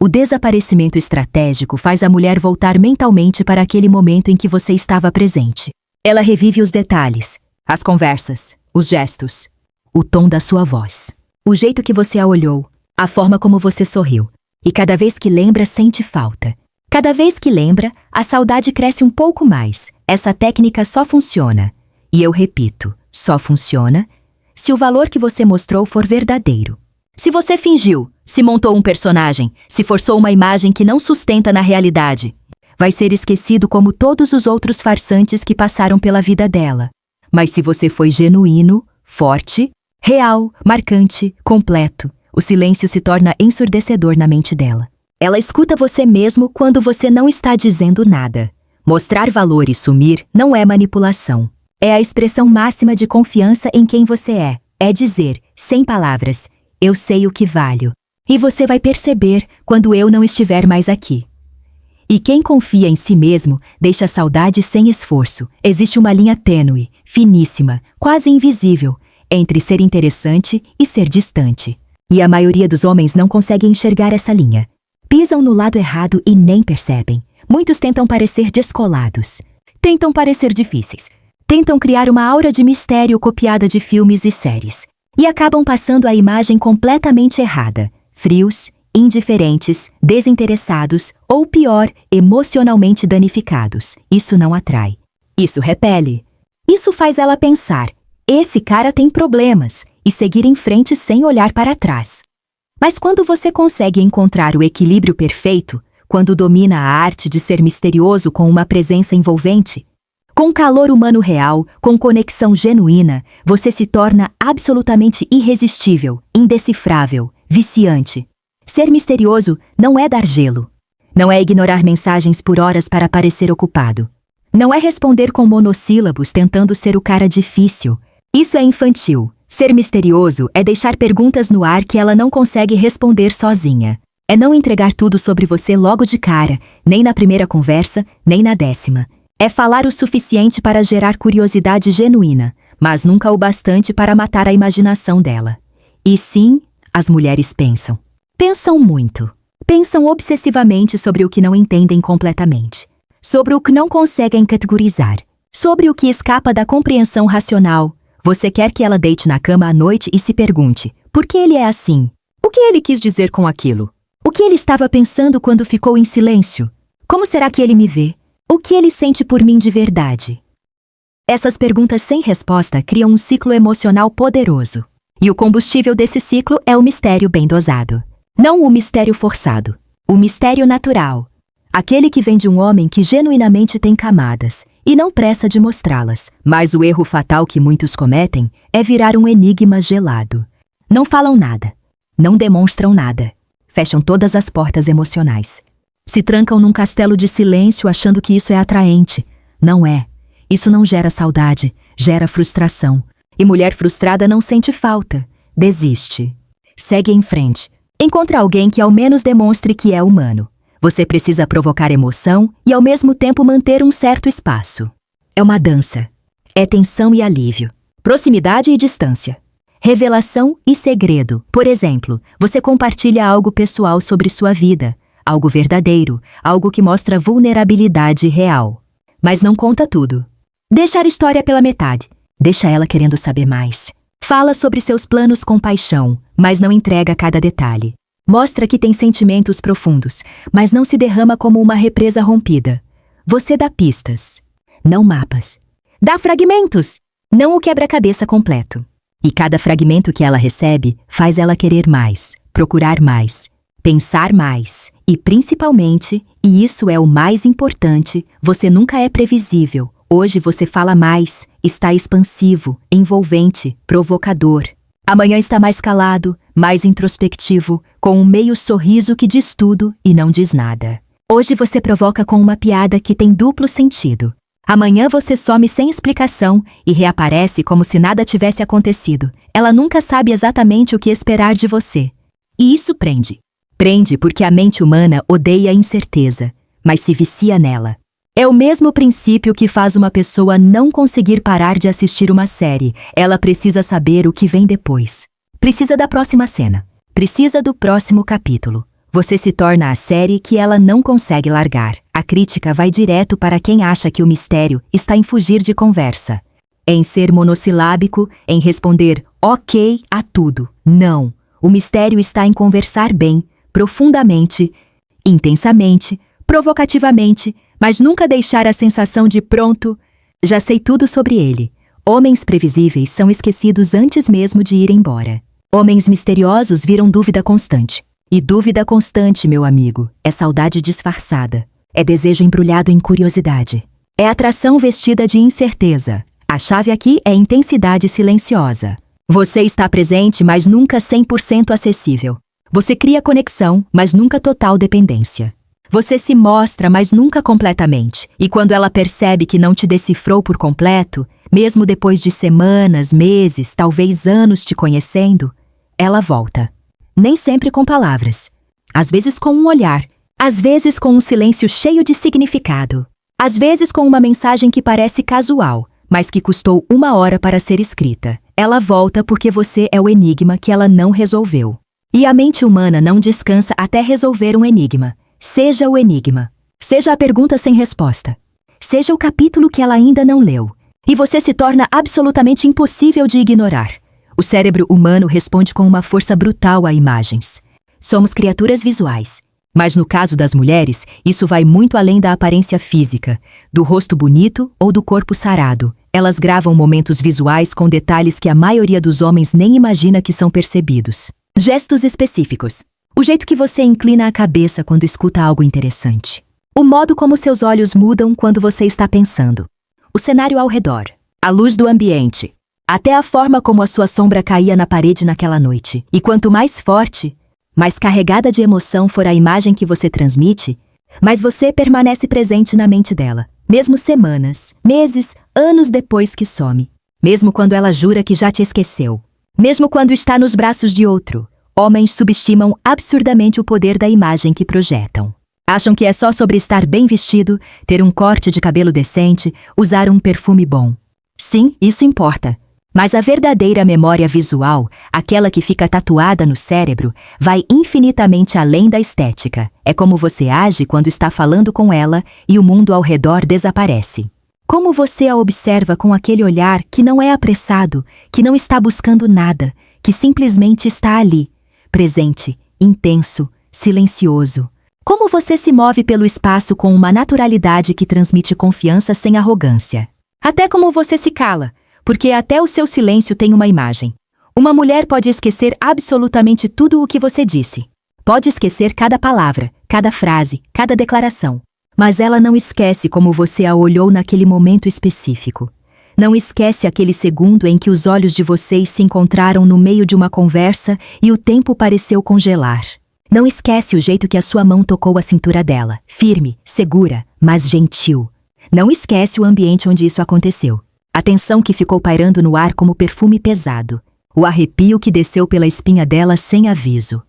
A: O desaparecimento estratégico faz a mulher voltar mentalmente para aquele momento em que você estava presente. Ela revive os detalhes, as conversas, os gestos, o tom da sua voz, o jeito que você a olhou, a forma como você sorriu. E cada vez que lembra, sente falta. Cada vez que lembra, a saudade cresce um pouco mais. Essa técnica só funciona. E eu repito, só funciona se o valor que você mostrou for verdadeiro. Se você fingiu, se montou um personagem, se forçou uma imagem que não sustenta na realidade, vai ser esquecido como todos os outros farsantes que passaram pela vida dela. Mas se você foi genuíno, forte, real, marcante, completo, o silêncio se torna ensurdecedor na mente dela. Ela escuta você mesmo quando você não está dizendo nada. Mostrar valor e sumir não é manipulação. É a expressão máxima de confiança em quem você é. É dizer, sem palavras, eu sei o que valho. E você vai perceber quando eu não estiver mais aqui. E quem confia em si mesmo deixa a saudade sem esforço. Existe uma linha tênue, finíssima, quase invisível, entre ser interessante e ser distante. E a maioria dos homens não consegue enxergar essa linha. Pisam no lado errado e nem percebem. Muitos tentam parecer descolados. Tentam parecer difíceis. Tentam criar uma aura de mistério copiada de filmes e séries. E acabam passando a imagem completamente errada. frios, indiferentes, desinteressados ou pior, emocionalmente danificados. Isso não atrai. Isso repele. Isso faz ela pensar: esse cara tem problemas, e seguir em frente sem olhar para trás. Mas quando você consegue encontrar o equilíbrio perfeito, quando domina a arte de ser misterioso com uma presença envolvente, com calor humano real, com conexão genuína, você se torna absolutamente irresistível, indecifrável, viciante. Ser misterioso não é dar gelo. Não é ignorar mensagens por horas para parecer ocupado. Não é responder com monossílabos tentando ser o cara difícil. Isso é infantil. Ser misterioso é deixar perguntas no ar que ela não consegue responder sozinha. É não entregar tudo sobre você logo de cara, nem na primeira conversa, nem na 10ª. É falar o suficiente para gerar curiosidade genuína, mas nunca o bastante para matar a imaginação dela. E sim, as mulheres pensam. Pensam muito. Pensam obsessivamente sobre o que não entendem completamente. Sobre o que não conseguem categorizar. Sobre o que escapa da compreensão racional. Você quer que ela deite na cama à noite e se pergunte: por que ele é assim? O que ele quis dizer com aquilo? O que ele estava pensando quando ficou em silêncio? Como será que ele me vê? O que ele sente por mim de verdade? Essas perguntas sem resposta criam um ciclo emocional poderoso. E o combustível desse ciclo é o mistério bem dosado. Não o mistério forçado. O mistério natural. Aquele que vem de um homem que genuinamente tem camadas e não pressa de mostrá-las. Mas o erro fatal que muitos cometem é virar um enigma gelado. Não falam nada. Não demonstram nada. Fecham todas as portas emocionais. Se trancam num castelo de silêncio achando que isso é atraente. Não é. Isso não gera saudade, gera frustração. E mulher frustrada não sente falta. Desiste. Segue em frente. Encontra alguém que ao menos demonstre que é humano. Você precisa provocar emoção e ao mesmo tempo manter um certo espaço. É uma dança. É tensão e alívio. Proximidade e distância. Revelação e segredo. Por exemplo, você compartilha algo pessoal sobre sua vida. Algo verdadeiro, algo que mostra vulnerabilidade real. Mas não conta tudo. Deixa a história pela metade. Deixa ela querendo saber mais. Fala sobre seus planos com paixão, mas não entrega cada detalhe. Mostra que tem sentimentos profundos, mas não se derrama como uma represa rompida. Você dá pistas, não mapas. Dá fragmentos, não o quebra-cabeça completo. E cada fragmento que ela recebe faz ela querer mais, procurar mais, pensar mais. E principalmente, e isso é o mais importante, você nunca é previsível. Hoje você fala mais, está expansivo, envolvente, provocador. Amanhã está mais calado, mais introspectivo, com um meio sorriso que diz tudo e não diz nada. Hoje você provoca com uma piada que tem duplo sentido. Amanhã você some sem explicação e reaparece como se nada tivesse acontecido. Ela nunca sabe exatamente o que esperar de você. E isso prende. Prende porque a mente humana odeia a incerteza, mas se vicia nela. É o mesmo princípio que faz uma pessoa não conseguir parar de assistir uma série. Ela precisa saber o que vem depois. Precisa da próxima cena. Precisa do próximo capítulo. Você se torna a série que ela não consegue largar. A crítica vai direto para quem acha que o mistério está em fugir de conversa. Em ser monossilábico, em responder ok a tudo. Não. O mistério está em conversar bem, profundamente, intensamente, provocativamente, mas nunca deixar a sensação de pronto, já sei tudo sobre ele. Homens previsíveis são esquecidos antes mesmo de ir embora. Homens misteriosos viram dúvida constante. E dúvida constante, meu amigo, é saudade disfarçada. É desejo embrulhado em curiosidade. É atração vestida de incerteza. A chave aqui é intensidade silenciosa. Você está presente, mas nunca 100% acessível. Você cria conexão, mas nunca total dependência. Você se mostra, mas nunca completamente. E quando ela percebe que não te decifrou por completo, mesmo depois de semanas, meses, talvez anos te conhecendo, ela volta. Nem sempre com palavras. Às vezes com um olhar. Às vezes com um silêncio cheio de significado. Às vezes com uma mensagem que parece casual, mas que custou 1 hora para ser escrita. Ela volta porque você é o enigma que ela não resolveu. E a mente humana não descansa até resolver um enigma. Seja o enigma. Seja a pergunta sem resposta. Seja o capítulo que ela ainda não leu. E você se torna absolutamente impossível de ignorar. O cérebro humano responde com uma força brutal a imagens. somos criaturas visuais. Mas no caso das mulheres, isso vai muito além da aparência física, do rosto bonito ou do corpo sarado. Elas gravam momentos visuais com detalhes que a maioria dos homens nem imagina que são percebidos. Gestos específicos. O jeito que você inclina a cabeça quando escuta algo interessante. O modo como seus olhos mudam quando você está pensando. O cenário ao redor. A luz do ambiente. Até a forma como a sua sombra caía na parede naquela noite. E quanto mais forte, mais carregada de emoção for a imagem que você transmite, mais você permanece presente na mente dela. Mesmo semanas, meses, anos depois que some. Mesmo quando ela jura que já te esqueceu. Mesmo quando está nos braços de outro. Homens subestimam absurdamente o poder da imagem que projetam. Acham que é só sobre estar bem vestido, ter um corte de cabelo decente, usar um perfume bom. Sim, isso importa. Mas a verdadeira memória visual, aquela que fica tatuada no cérebro, vai infinitamente além da estética. É como você age quando está falando com ela e o mundo ao redor desaparece. Como você a observa com aquele olhar que não é apressado, que não está buscando nada, que simplesmente está ali, presente, intenso, silencioso. Como você se move pelo espaço com uma naturalidade que transmite confiança sem arrogância. Até como você se cala. Porque até o seu silêncio tem uma imagem. Uma mulher pode esquecer absolutamente tudo o que você disse. Pode esquecer cada palavra, cada frase, cada declaração. Mas ela não esquece como você a olhou naquele momento específico. Não esquece aquele segundo em que os olhos de vocês se encontraram no meio de uma conversa e o tempo pareceu congelar. Não esquece o jeito que a sua mão tocou a cintura dela, firme, segura, mas gentil. Não esquece o ambiente onde isso aconteceu. A tensão que ficou pairando no ar como perfume pesado. O arrepio que desceu pela espinha dela sem aviso.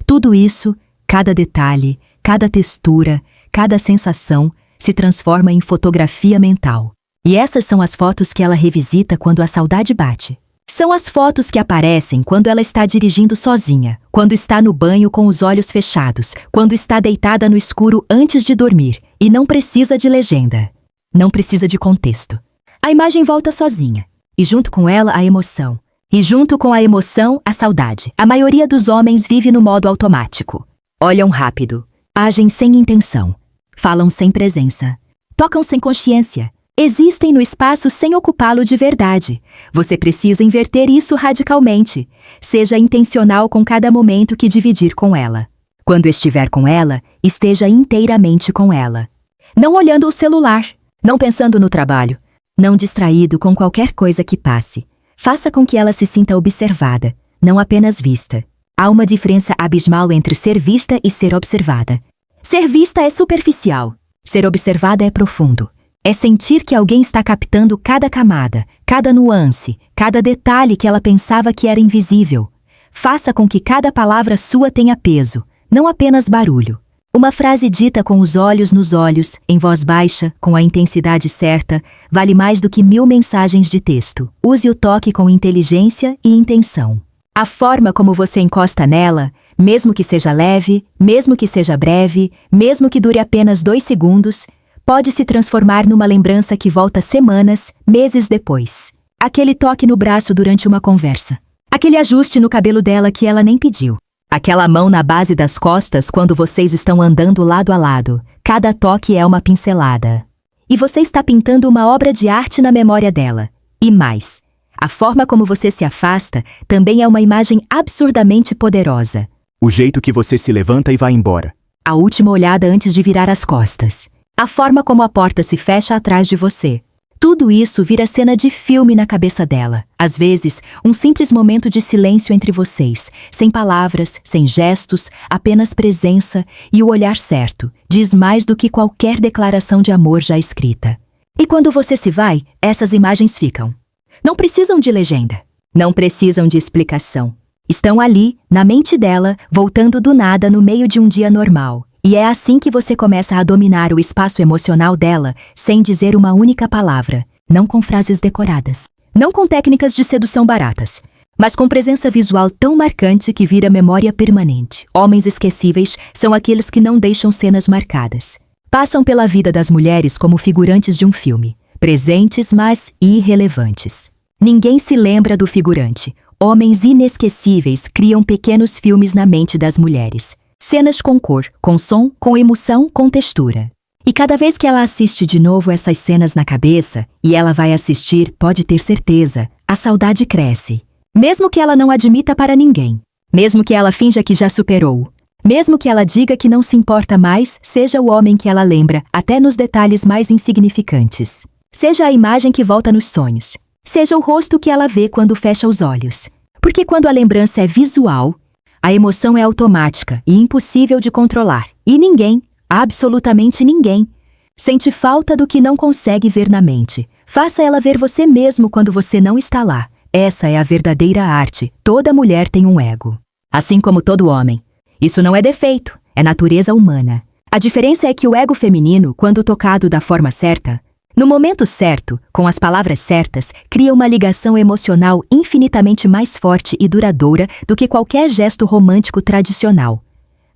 A: Tudo isso, cada detalhe, cada textura, cada sensação, se transforma em fotografia mental. E essas são as fotos que ela revisita quando a saudade bate. São as fotos que aparecem quando ela está dirigindo sozinha, quando está no banho com os olhos fechados, quando está deitada no escuro antes de dormir, e não precisa de legenda. Não precisa de contexto. A imagem volta sozinha, e junto com ela a emoção. E junto com a emoção, a saudade. A maioria dos homens vive no modo automático. Olham rápido, agem sem intenção, falam sem presença, tocam sem consciência, existem no espaço sem ocupá-lo de verdade. Você precisa inverter isso radicalmente. Seja intencional com cada momento que dividir com ela. Quando estiver com ela, esteja inteiramente com ela. Não olhando o celular, não pensando no trabalho. Não distraído com qualquer coisa que passe. Faça com que ela se sinta observada, não apenas vista. Há uma diferença abismal entre ser vista e ser observada. Ser vista é superficial. Ser observada é profundo. É sentir que alguém está captando cada camada, cada nuance, cada detalhe que ela pensava que era invisível. Faça com que cada palavra sua tenha peso, não apenas barulho. Uma frase dita com os olhos nos olhos, em voz baixa, com a intensidade certa, vale mais do que 1000 mensagens de texto. Use o toque com inteligência e intenção. A forma como você encosta nela, mesmo que seja leve, mesmo que seja breve, mesmo que dure apenas 2 segundos, pode se transformar numa lembrança que volta semanas, meses depois. Aquele toque no braço durante uma conversa. Aquele ajuste no cabelo dela que ela nem pediu. Aquela mão na base das costas quando vocês estão andando lado a lado. Cada toque é uma pincelada. E você está pintando uma obra de arte na memória dela. E mais, a forma como você se afasta também é uma imagem absurdamente poderosa.
B: O jeito que você se levanta e vai embora.
A: A última olhada antes de virar as costas. A forma como a porta se fecha atrás de você. Tudo isso vira cena de filme na cabeça dela. Às vezes, um simples momento de silêncio entre vocês, sem palavras, sem gestos, apenas presença e o olhar certo, diz mais do que qualquer declaração de amor já escrita. E quando você se vai, essas imagens ficam. Não precisam de legenda. Não precisam de explicação. Estão ali, na mente dela, voltando do nada no meio de um dia normal. E é assim que você começa a dominar o espaço emocional dela, sem dizer uma única palavra, não com frases decoradas, não com técnicas de sedução baratas, mas com presença visual tão marcante que vira memória permanente. Homens esquecíveis são aqueles que não deixam cenas marcadas. Passam pela vida das mulheres como figurantes de um filme, presentes, mas irrelevantes. Ninguém se lembra do figurante. Homens inesquecíveis criam pequenos filmes na mente das mulheres. Cenas com cor, com som, com emoção, com textura. E cada vez que ela assiste de novo essas cenas na cabeça, e ela vai assistir, pode ter certeza, a saudade cresce. Mesmo que ela não admita para ninguém. Mesmo que ela finja que já superou. Mesmo que ela diga que não se importa mais, seja o homem que ela lembra, até nos detalhes mais insignificantes. Seja a imagem que volta nos sonhos. Seja o rosto que ela vê quando fecha os olhos. Porque quando a lembrança é visual, a emoção é automática e impossível de controlar. E ninguém, absolutamente ninguém, sente falta do que não consegue ver na mente. Faça ela ver você mesmo quando você não está lá. Essa é a verdadeira arte. Toda mulher tem um ego. Assim como todo homem. Isso não é defeito, é natureza humana. A diferença é que o ego feminino, quando tocado da forma certa, no momento certo, com as palavras certas, cria uma ligação emocional infinitamente mais forte e duradoura do que qualquer gesto romântico tradicional.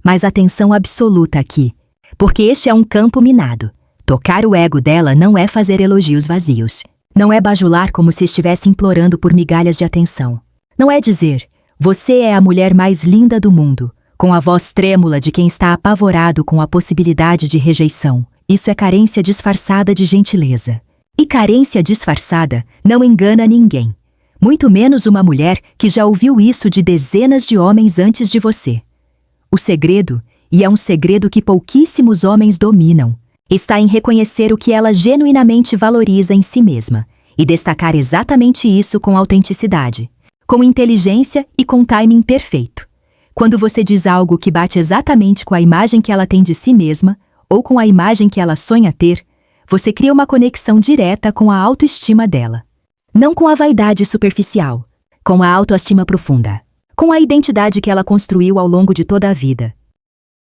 A: Mas atenção absoluta aqui, porque este é um campo minado. Tocar o ego dela não é fazer elogios vazios. Não é bajular como se estivesse implorando por migalhas de atenção. Não é dizer, você é a mulher mais linda do mundo, com a voz trêmula de quem está apavorado com a possibilidade de rejeição. Isso é carência disfarçada de gentileza. E carência disfarçada não engana ninguém. Muito menos uma mulher que já ouviu isso de dezenas de homens antes de você. O segredo, e é um segredo que pouquíssimos homens dominam, está em reconhecer o que ela genuinamente valoriza em si mesma e destacar exatamente isso com autenticidade, com inteligência e com timing perfeito. Quando você diz algo que bate exatamente com a imagem que ela tem de si mesma, ou com a imagem que ela sonha ter, você cria uma conexão direta com a autoestima dela. Não com a vaidade superficial, com a autoestima profunda, com a identidade que ela construiu ao longo de toda a vida.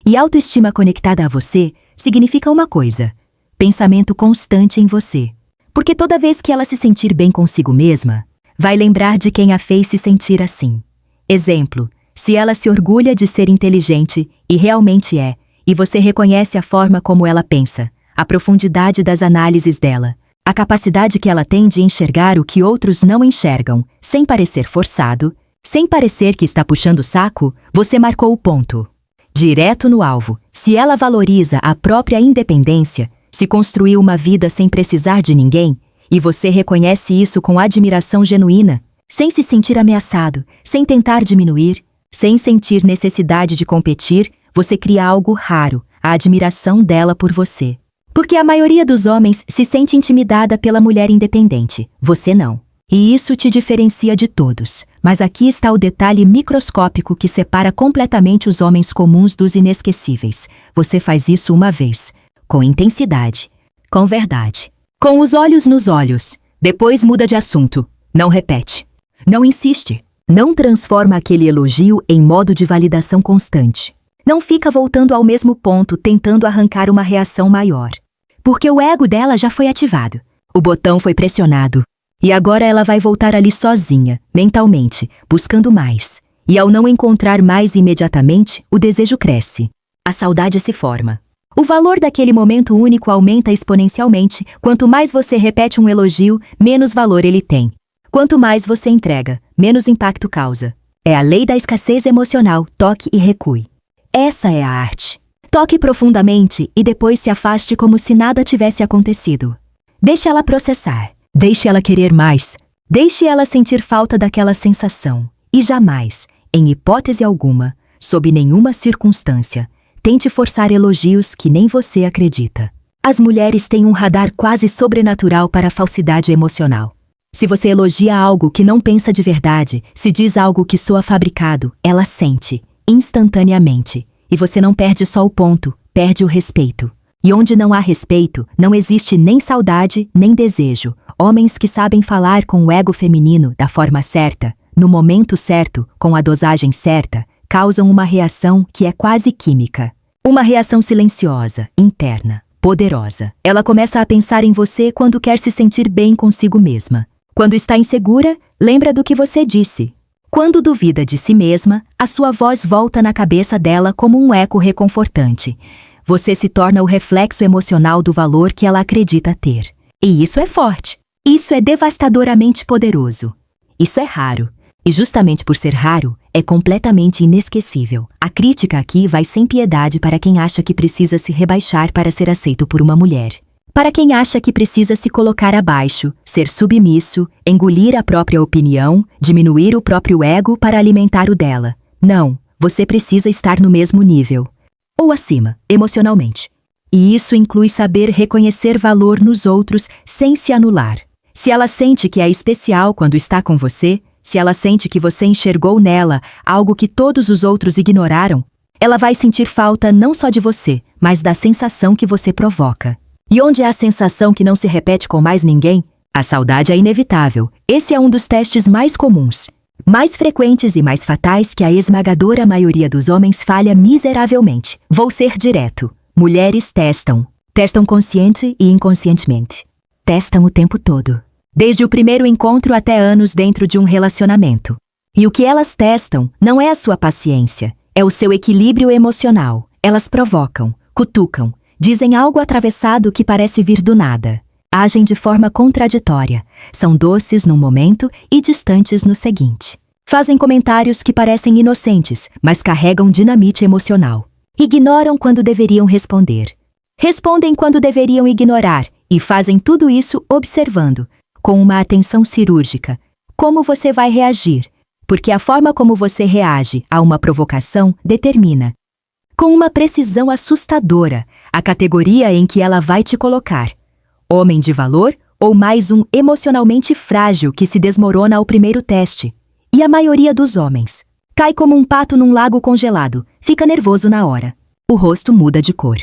A: E autoestima conectada a você significa uma coisa: pensamento constante em você. Porque toda vez que ela se sentir bem consigo mesma, vai lembrar de quem a fez se sentir assim. Exemplo, se ela se orgulha de ser inteligente, e realmente é, e você reconhece a forma como ela pensa, a profundidade das análises dela, a capacidade que ela tem de enxergar o que outros não enxergam, sem parecer forçado, sem parecer que está puxando o saco, você marcou o ponto. Direto no alvo. Se ela valoriza a própria independência, se construiu uma vida sem precisar de ninguém, e você reconhece isso com admiração genuína, sem se sentir ameaçado, sem tentar diminuir, sem sentir necessidade de competir, você cria algo raro, a admiração dela por você. Porque a maioria dos homens se sente intimidada pela mulher independente, você não. E isso te diferencia de todos. Mas aqui está o detalhe microscópico que separa completamente os homens comuns dos inesquecíveis. Você faz isso uma vez, com intensidade, com verdade, com os olhos nos olhos. Depois muda de assunto. Não repete. Não insiste. Não transforma aquele elogio em modo de validação constante. Não fica voltando ao mesmo ponto tentando arrancar uma reação maior. Porque o ego dela já foi ativado. O botão foi pressionado. E agora ela vai voltar ali sozinha, mentalmente, buscando mais. E ao não encontrar mais imediatamente, o desejo cresce. A saudade se forma. O valor daquele momento único aumenta exponencialmente. Quanto mais você repete um elogio, menos valor ele tem. Quanto mais você entrega, menos impacto causa. É a lei da escassez emocional, toque e recue. Essa é a arte. Toque profundamente e depois se afaste como se nada tivesse acontecido. Deixe ela processar. Deixe ela querer mais. Deixe ela sentir falta daquela sensação. E jamais, em hipótese alguma, sob nenhuma circunstância, tente forçar elogios que nem você acredita. As mulheres têm um radar quase sobrenatural para a falsidade emocional. Se você elogia algo que não pensa de verdade, se diz algo que soa fabricado, ela sente, instantaneamente. E você não perde só o ponto, perde o respeito. E onde não há respeito, não existe nem saudade, nem desejo. Homens que sabem falar com o ego feminino da forma certa, no momento certo, com a dosagem certa, causam uma reação que é quase química. Uma reação silenciosa, interna, poderosa. Ela começa a pensar em você quando quer se sentir bem consigo mesma. Quando está insegura, lembra do que você disse. Quando duvida de si mesma, a sua voz volta na cabeça dela como um eco reconfortante. Você se torna o reflexo emocional do valor que ela acredita ter. E isso é forte. Isso é devastadoramente poderoso. Isso é raro. E justamente por ser raro, é completamente inesquecível. A crítica aqui vai sem piedade para quem acha que precisa se rebaixar para ser aceito por uma mulher. Para quem acha que precisa se colocar abaixo, ser submisso, engolir a própria opinião, diminuir o próprio ego para alimentar o dela. Não, você precisa estar no mesmo nível. Ou acima, emocionalmente. E isso inclui saber reconhecer valor nos outros sem se anular. Se ela sente que é especial quando está com você, se ela sente que você enxergou nela algo que todos os outros ignoraram, ela vai sentir falta não só de você, mas da sensação que você provoca. E onde há a sensação que não se repete com mais ninguém, a saudade é inevitável. Esse é um dos testes mais comuns, mais frequentes e mais fatais que a esmagadora maioria dos homens falha miseravelmente. Vou ser direto. Mulheres testam. Testam consciente e inconscientemente. Testam o tempo todo. Desde o primeiro encontro até anos dentro de um relacionamento. E o que elas testam não é a sua paciência, é o seu equilíbrio emocional. Elas provocam, cutucam, dizem algo atravessado que parece vir do nada. Agem de forma contraditória, são doces num momento e distantes no seguinte. Fazem comentários que parecem inocentes, mas carregam dinamite emocional. Ignoram quando deveriam responder. Respondem quando deveriam ignorar e fazem tudo isso observando, com uma atenção cirúrgica, como você vai reagir, porque a forma como você reage a uma provocação determina, com uma precisão assustadora, a categoria em que ela vai te colocar. Homem de valor ou mais um emocionalmente frágil que se desmorona ao primeiro teste. E a maioria dos homens cai como um pato num lago congelado, fica nervoso na hora. O rosto muda de cor.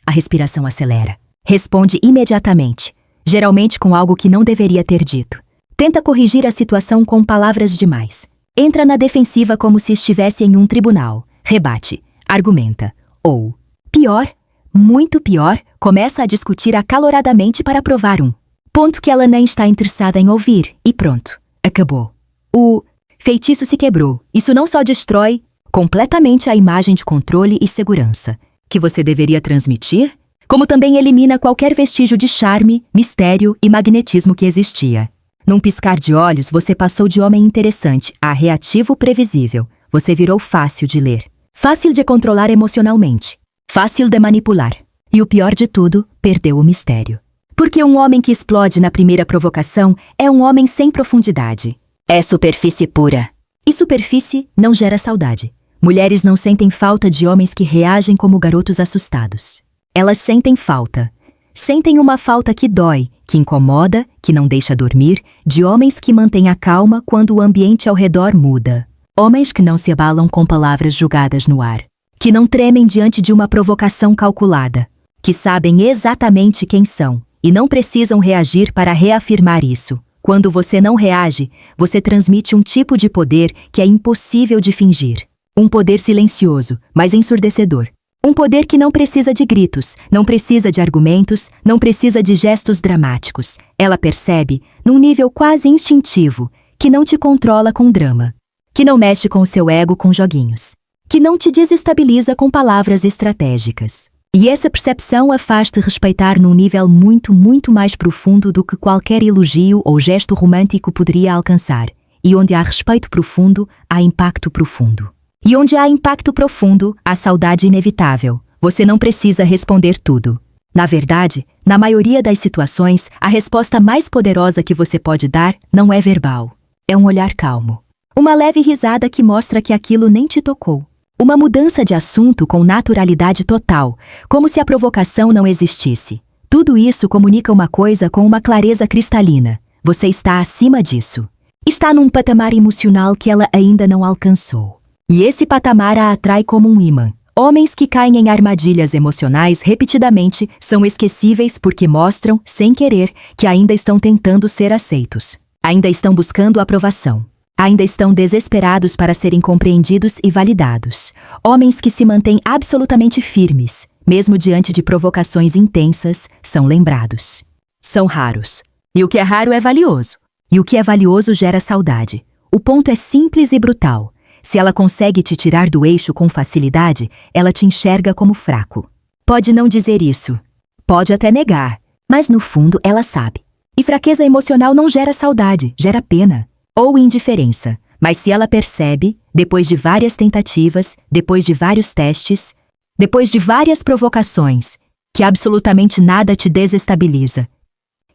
A: A respiração acelera. Responde imediatamente, geralmente com algo que não deveria ter dito. Tenta corrigir a situação com palavras demais. Entra na defensiva como se estivesse em um tribunal. Rebate, argumenta. Ou, pior, muito pior, começa a discutir acaloradamente para provar um ponto que ela nem está interessada em ouvir. E pronto, acabou. O feitiço se quebrou. Isso não só destrói completamente a imagem de controle e segurança que você deveria transmitir, como também elimina qualquer vestígio de charme, mistério e magnetismo que existia. Num piscar de olhos, você passou de homem interessante a reativo previsível. Você virou fácil de ler, fácil de controlar emocionalmente, fácil de manipular. E o pior de tudo, perdeu o mistério. Porque um homem que explode na primeira provocação é um homem sem profundidade. É superfície pura. E superfície não gera saudade. Mulheres não sentem falta de homens que reagem como garotos assustados. Elas sentem falta. Sentem uma falta que dói, que incomoda, que não deixa dormir, de homens que mantêm a calma quando o ambiente ao redor muda. Homens que não se abalam com palavras jogadas no ar. Que não tremem diante de uma provocação calculada. Que sabem exatamente quem são e não precisam reagir para reafirmar isso. Quando você não reage, você transmite um tipo de poder que é impossível de fingir. Um poder silencioso, mas ensurdecedor. Um poder que não precisa de gritos, não precisa de argumentos, não precisa de gestos dramáticos. Ela percebe, num nível quase instintivo, que não te controla com drama. Que não mexe com o seu ego com joguinhos. Que não te desestabiliza com palavras estratégicas. E essa percepção a faz-te respeitar num nível muito, muito mais profundo do que qualquer elogio ou gesto romântico poderia alcançar. E onde há respeito profundo, há impacto profundo. E onde há impacto profundo, há saudade inevitável. Você não precisa responder tudo. Na verdade, na maioria das situações, a resposta mais poderosa que você pode dar não é verbal. É um olhar calmo. Uma leve risada que mostra que aquilo nem te tocou. Uma mudança de assunto com naturalidade total, como se a provocação não existisse. Tudo isso comunica uma coisa com uma clareza cristalina. Você está acima disso. Está num patamar emocional que ela ainda não alcançou. E esse patamar a atrai como um ímã. Homens que caem em armadilhas emocionais repetidamente são esquecíveis porque mostram, sem querer, que ainda estão tentando ser aceitos. Ainda estão buscando aprovação. Ainda estão desesperados para serem compreendidos e validados. Homens que se mantêm absolutamente firmes, mesmo diante de provocações intensas, são lembrados. São raros. E o que é raro é valioso. E o que é valioso gera saudade. O ponto é simples e brutal. Se ela consegue te tirar do eixo com facilidade, ela te enxerga como fraco. Pode não dizer isso. Pode até negar. Mas no fundo ela sabe. E fraqueza emocional não gera saudade, gera pena. Ou indiferença. Mas se ela percebe, depois de várias tentativas, depois de vários testes, depois de várias provocações, que absolutamente nada te desestabiliza,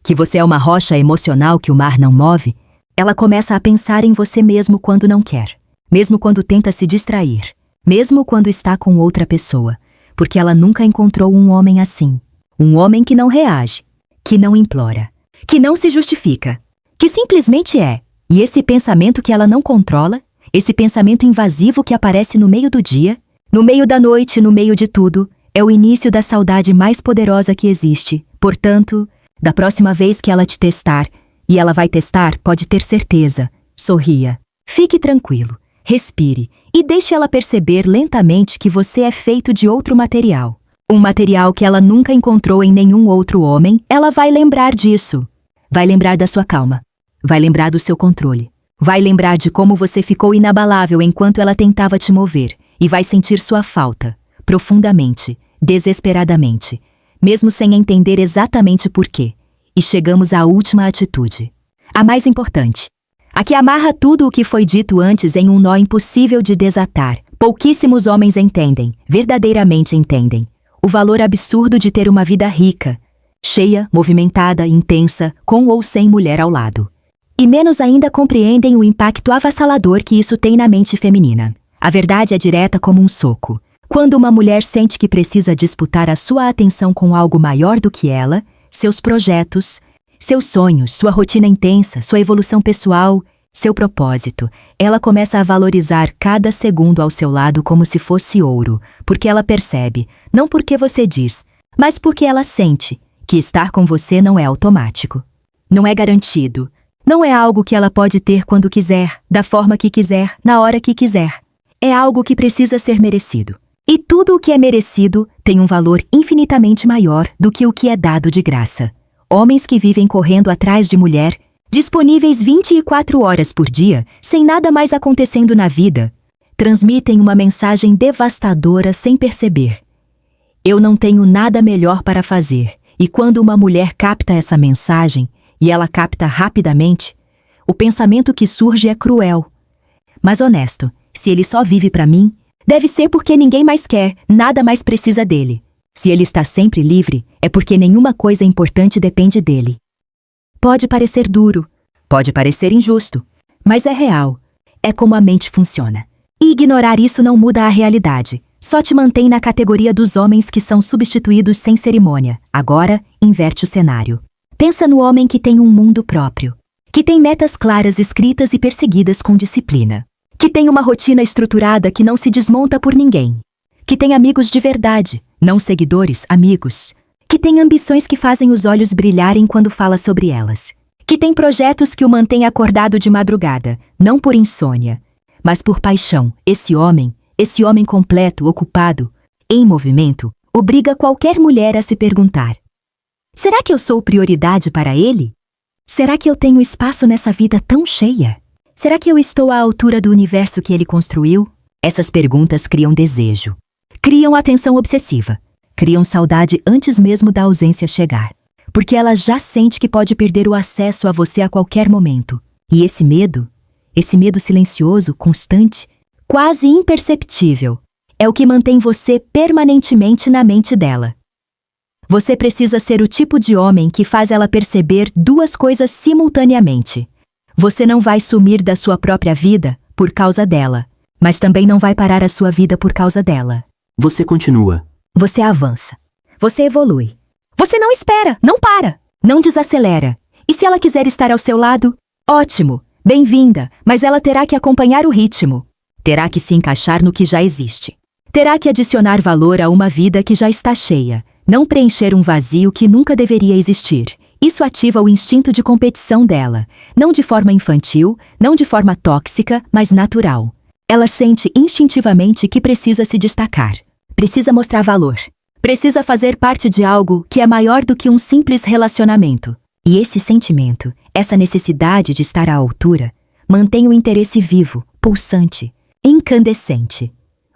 A: que você é uma rocha emocional que o mar não move, ela começa a pensar em você mesmo quando não quer, mesmo quando tenta se distrair, mesmo quando está com outra pessoa, porque ela nunca encontrou um homem assim, um homem que não reage, que não implora, que não se justifica, que simplesmente é. E esse pensamento que ela não controla, esse pensamento invasivo que aparece no meio do dia, no meio da noite, no meio de tudo, é o início da saudade mais poderosa que existe. Portanto, da próxima vez que ela te testar, e ela vai testar, pode ter certeza, sorria, fique tranquilo, respire e deixe ela perceber lentamente que você é feito de outro material. Um material que ela nunca encontrou em nenhum outro homem. Ela vai lembrar disso. Vai lembrar da sua calma. Vai lembrar do seu controle. Vai lembrar de como você ficou inabalável enquanto ela tentava te mover. E vai sentir sua falta, profundamente, desesperadamente, mesmo sem entender exatamente por quê. E chegamos à última atitude. A mais importante. A que amarra tudo o que foi dito antes em um nó impossível de desatar. Pouquíssimos homens entendem, verdadeiramente entendem, o valor absurdo de ter uma vida rica, cheia, movimentada, intensa, com ou sem mulher ao lado. E menos ainda compreendem o impacto avassalador que isso tem na mente feminina. A verdade é direta como um soco. Quando uma mulher sente que precisa disputar a sua atenção com algo maior do que ela, seus projetos, seus sonhos, sua rotina intensa, sua evolução pessoal, seu propósito, ela começa a valorizar cada segundo ao seu lado como se fosse ouro, porque ela percebe, não porque você diz, mas porque ela sente, que estar com você não é automático. Não é garantido. Não é algo que ela pode ter quando quiser, da forma que quiser, na hora que quiser. É algo que precisa ser merecido. E tudo o que é merecido tem um valor infinitamente maior do que o que é dado de graça. Homens que vivem correndo atrás de mulher, disponíveis 24 horas por dia, sem nada mais acontecendo na vida, transmitem uma mensagem devastadora sem perceber. Eu não tenho nada melhor para fazer. E quando uma mulher capta essa mensagem, e ela capta rapidamente, o pensamento que surge é cruel. Mas honesto, se ele só vive para mim, deve ser porque ninguém mais quer, nada mais precisa dele. Se ele está sempre livre, é porque nenhuma coisa importante depende dele. Pode parecer duro, pode parecer injusto, mas é real. É como a mente funciona. E ignorar isso não muda a realidade. Só te mantém na categoria dos homens que são substituídos sem cerimônia. Agora, inverte o cenário. Pensa no homem que tem um mundo próprio, que tem metas claras escritas e perseguidas com disciplina, que tem uma rotina estruturada que não se desmonta por ninguém, que tem amigos de verdade, não seguidores, amigos, que tem ambições que fazem os olhos brilharem quando fala sobre elas, que tem projetos que o mantêm acordado de madrugada, não por insônia, mas por paixão. Esse homem completo, ocupado, em movimento, obriga qualquer mulher a se perguntar: será que eu sou prioridade para ele? Será que eu tenho espaço nessa vida tão cheia? Será que eu estou à altura do universo que ele construiu? Essas perguntas criam desejo, criam atenção obsessiva, criam saudade antes mesmo da ausência chegar, porque ela já sente que pode perder o acesso a você a qualquer momento. E esse medo silencioso, constante, quase imperceptível, é o que mantém você permanentemente na mente dela. Você precisa ser o tipo de homem que faz ela perceber duas coisas simultaneamente. Você não vai sumir da sua própria vida por causa dela, mas também não vai parar a sua vida por causa dela.
B: Você continua.
A: Você avança. Você evolui. Você não espera, não para, não desacelera. E se ela quiser estar ao seu lado, ótimo, bem-vinda, mas ela terá que acompanhar o ritmo. Terá que se encaixar no que já existe. Terá que adicionar valor a uma vida que já está cheia. Não preencher um vazio que nunca deveria existir. Isso ativa o instinto de competição dela, não de forma infantil, não de forma tóxica, mas natural. Ela sente instintivamente que precisa se destacar, precisa mostrar valor, precisa fazer parte de algo que é maior do que um simples relacionamento. E esse sentimento, essa necessidade de estar à altura, mantém o interesse vivo, pulsante, incandescente.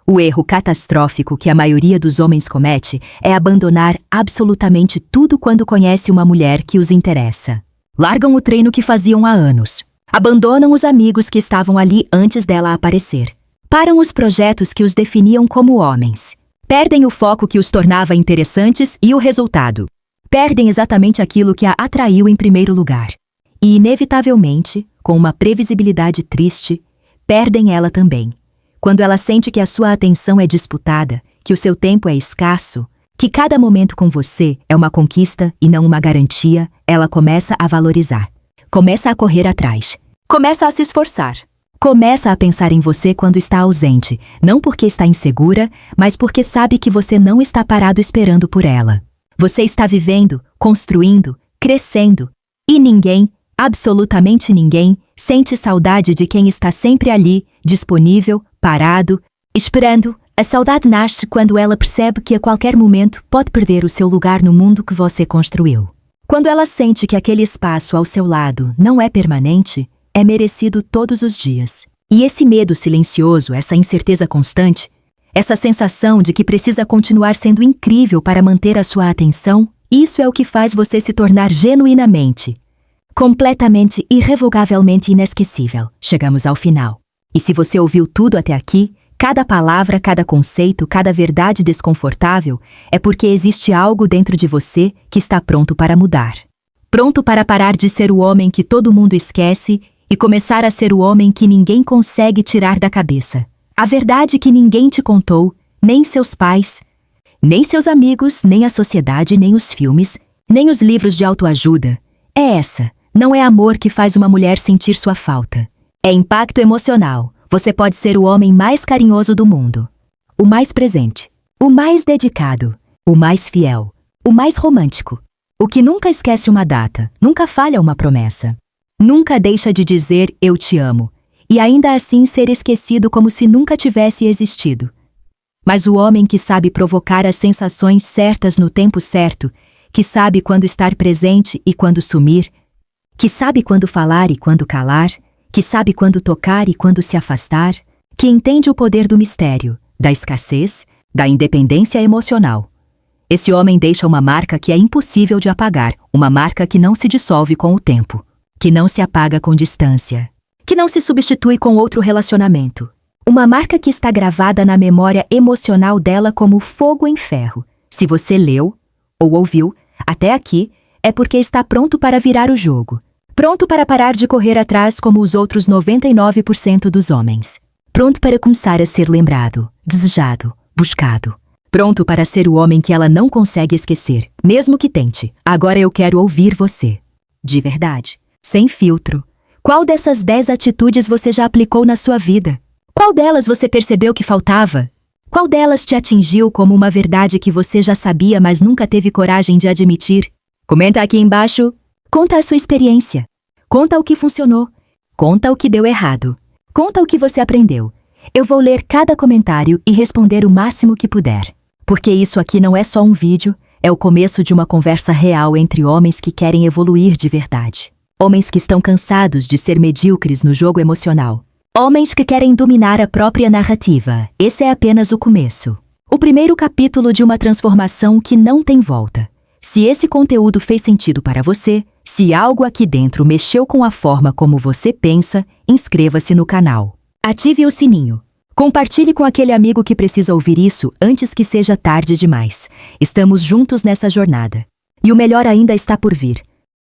A: O erro catastrófico que a maioria dos homens comete é abandonar absolutamente tudo quando conhece uma mulher que os interessa. Largam o treino que faziam há anos, Abandonam os amigos que estavam ali antes dela aparecer. Param os projetos que os definiam como homens. Perdem o foco que os tornava interessantes e o resultado. Perdem exatamente aquilo que a atraiu em primeiro lugar. E, inevitavelmente, com uma previsibilidade triste, perdem ela também. Quando ela sente que a sua atenção é disputada, que o seu tempo é escasso, que cada momento com você é uma conquista e não uma garantia, ela começa a valorizar. Começa a correr atrás. Começa a se esforçar. Começa a pensar em você quando está ausente, não porque está insegura, mas porque sabe que você não está parado esperando por ela. Você está vivendo, construindo, crescendo, e ninguém, absolutamente ninguém, sente saudade de quem está sempre ali, disponível, parado, esperando. A saudade nasce quando ela percebe que a qualquer momento pode perder o seu lugar no mundo que você construiu. Quando ela sente que aquele espaço ao seu lado não é permanente, é merecido todos os dias. E esse medo silencioso, essa incerteza constante, essa sensação de que precisa continuar sendo incrível para manter a sua atenção, isso é o que faz você se tornar genuinamente, completamente, irrevogavelmente inesquecível. Chegamos ao final. E se você ouviu tudo até aqui, cada palavra, cada conceito, cada verdade desconfortável, é porque existe algo dentro de você que está pronto para mudar. Pronto para parar de ser o homem que todo mundo esquece e começar a ser o homem que ninguém consegue tirar da cabeça. A verdade que ninguém te contou, nem seus pais, nem seus amigos, nem a sociedade, nem os filmes, nem os livros de autoajuda, é essa. Não é amor que faz uma mulher sentir sua falta. É impacto emocional. Você pode ser o homem mais carinhoso do mundo. O mais presente. O mais dedicado. O mais fiel. O mais romântico. O que nunca esquece uma data. Nunca falha uma promessa. Nunca deixa de dizer eu te amo. E ainda assim ser esquecido como se nunca tivesse existido. Mas o homem que sabe provocar as sensações certas no tempo certo, que sabe quando estar presente e quando sumir, que sabe quando falar e quando calar, que sabe quando tocar e quando se afastar, que entende o poder do mistério, da escassez, da independência emocional. Esse homem deixa uma marca que é impossível de apagar, uma marca que não se dissolve com o tempo, que não se apaga com distância, que não se substitui com outro relacionamento. Uma marca que está gravada na memória emocional dela como fogo em ferro. Se você leu ou ouviu até aqui, é porque está pronto para virar o jogo. Pronto para parar de correr atrás como os outros 99% dos homens. Pronto para começar a ser lembrado, desejado, buscado. Pronto para ser o homem que ela não consegue esquecer, mesmo que tente. Agora eu quero ouvir você. De verdade. Sem filtro. Qual dessas 10 atitudes você já aplicou na sua vida? Qual delas você percebeu que faltava? Qual delas te atingiu como uma verdade que você já sabia, mas nunca teve coragem de admitir? Comenta aqui embaixo. Conta a sua experiência. Conta o que funcionou. Conta o que deu errado. Conta o que você aprendeu. Eu vou ler cada comentário e responder o máximo que puder. Porque isso aqui não é só um vídeo, é o começo de uma conversa real entre homens que querem evoluir de verdade. Homens que estão cansados de ser medíocres no jogo emocional. Homens que querem dominar a própria narrativa. Esse é apenas o começo. O primeiro capítulo de uma transformação que não tem volta. Se esse conteúdo fez sentido para você, se algo aqui dentro mexeu com a forma como você pensa, inscreva-se no canal. Ative o sininho. Compartilhe com aquele amigo que precisa ouvir isso antes que seja tarde demais. Estamos juntos nessa jornada. E o melhor ainda está por vir.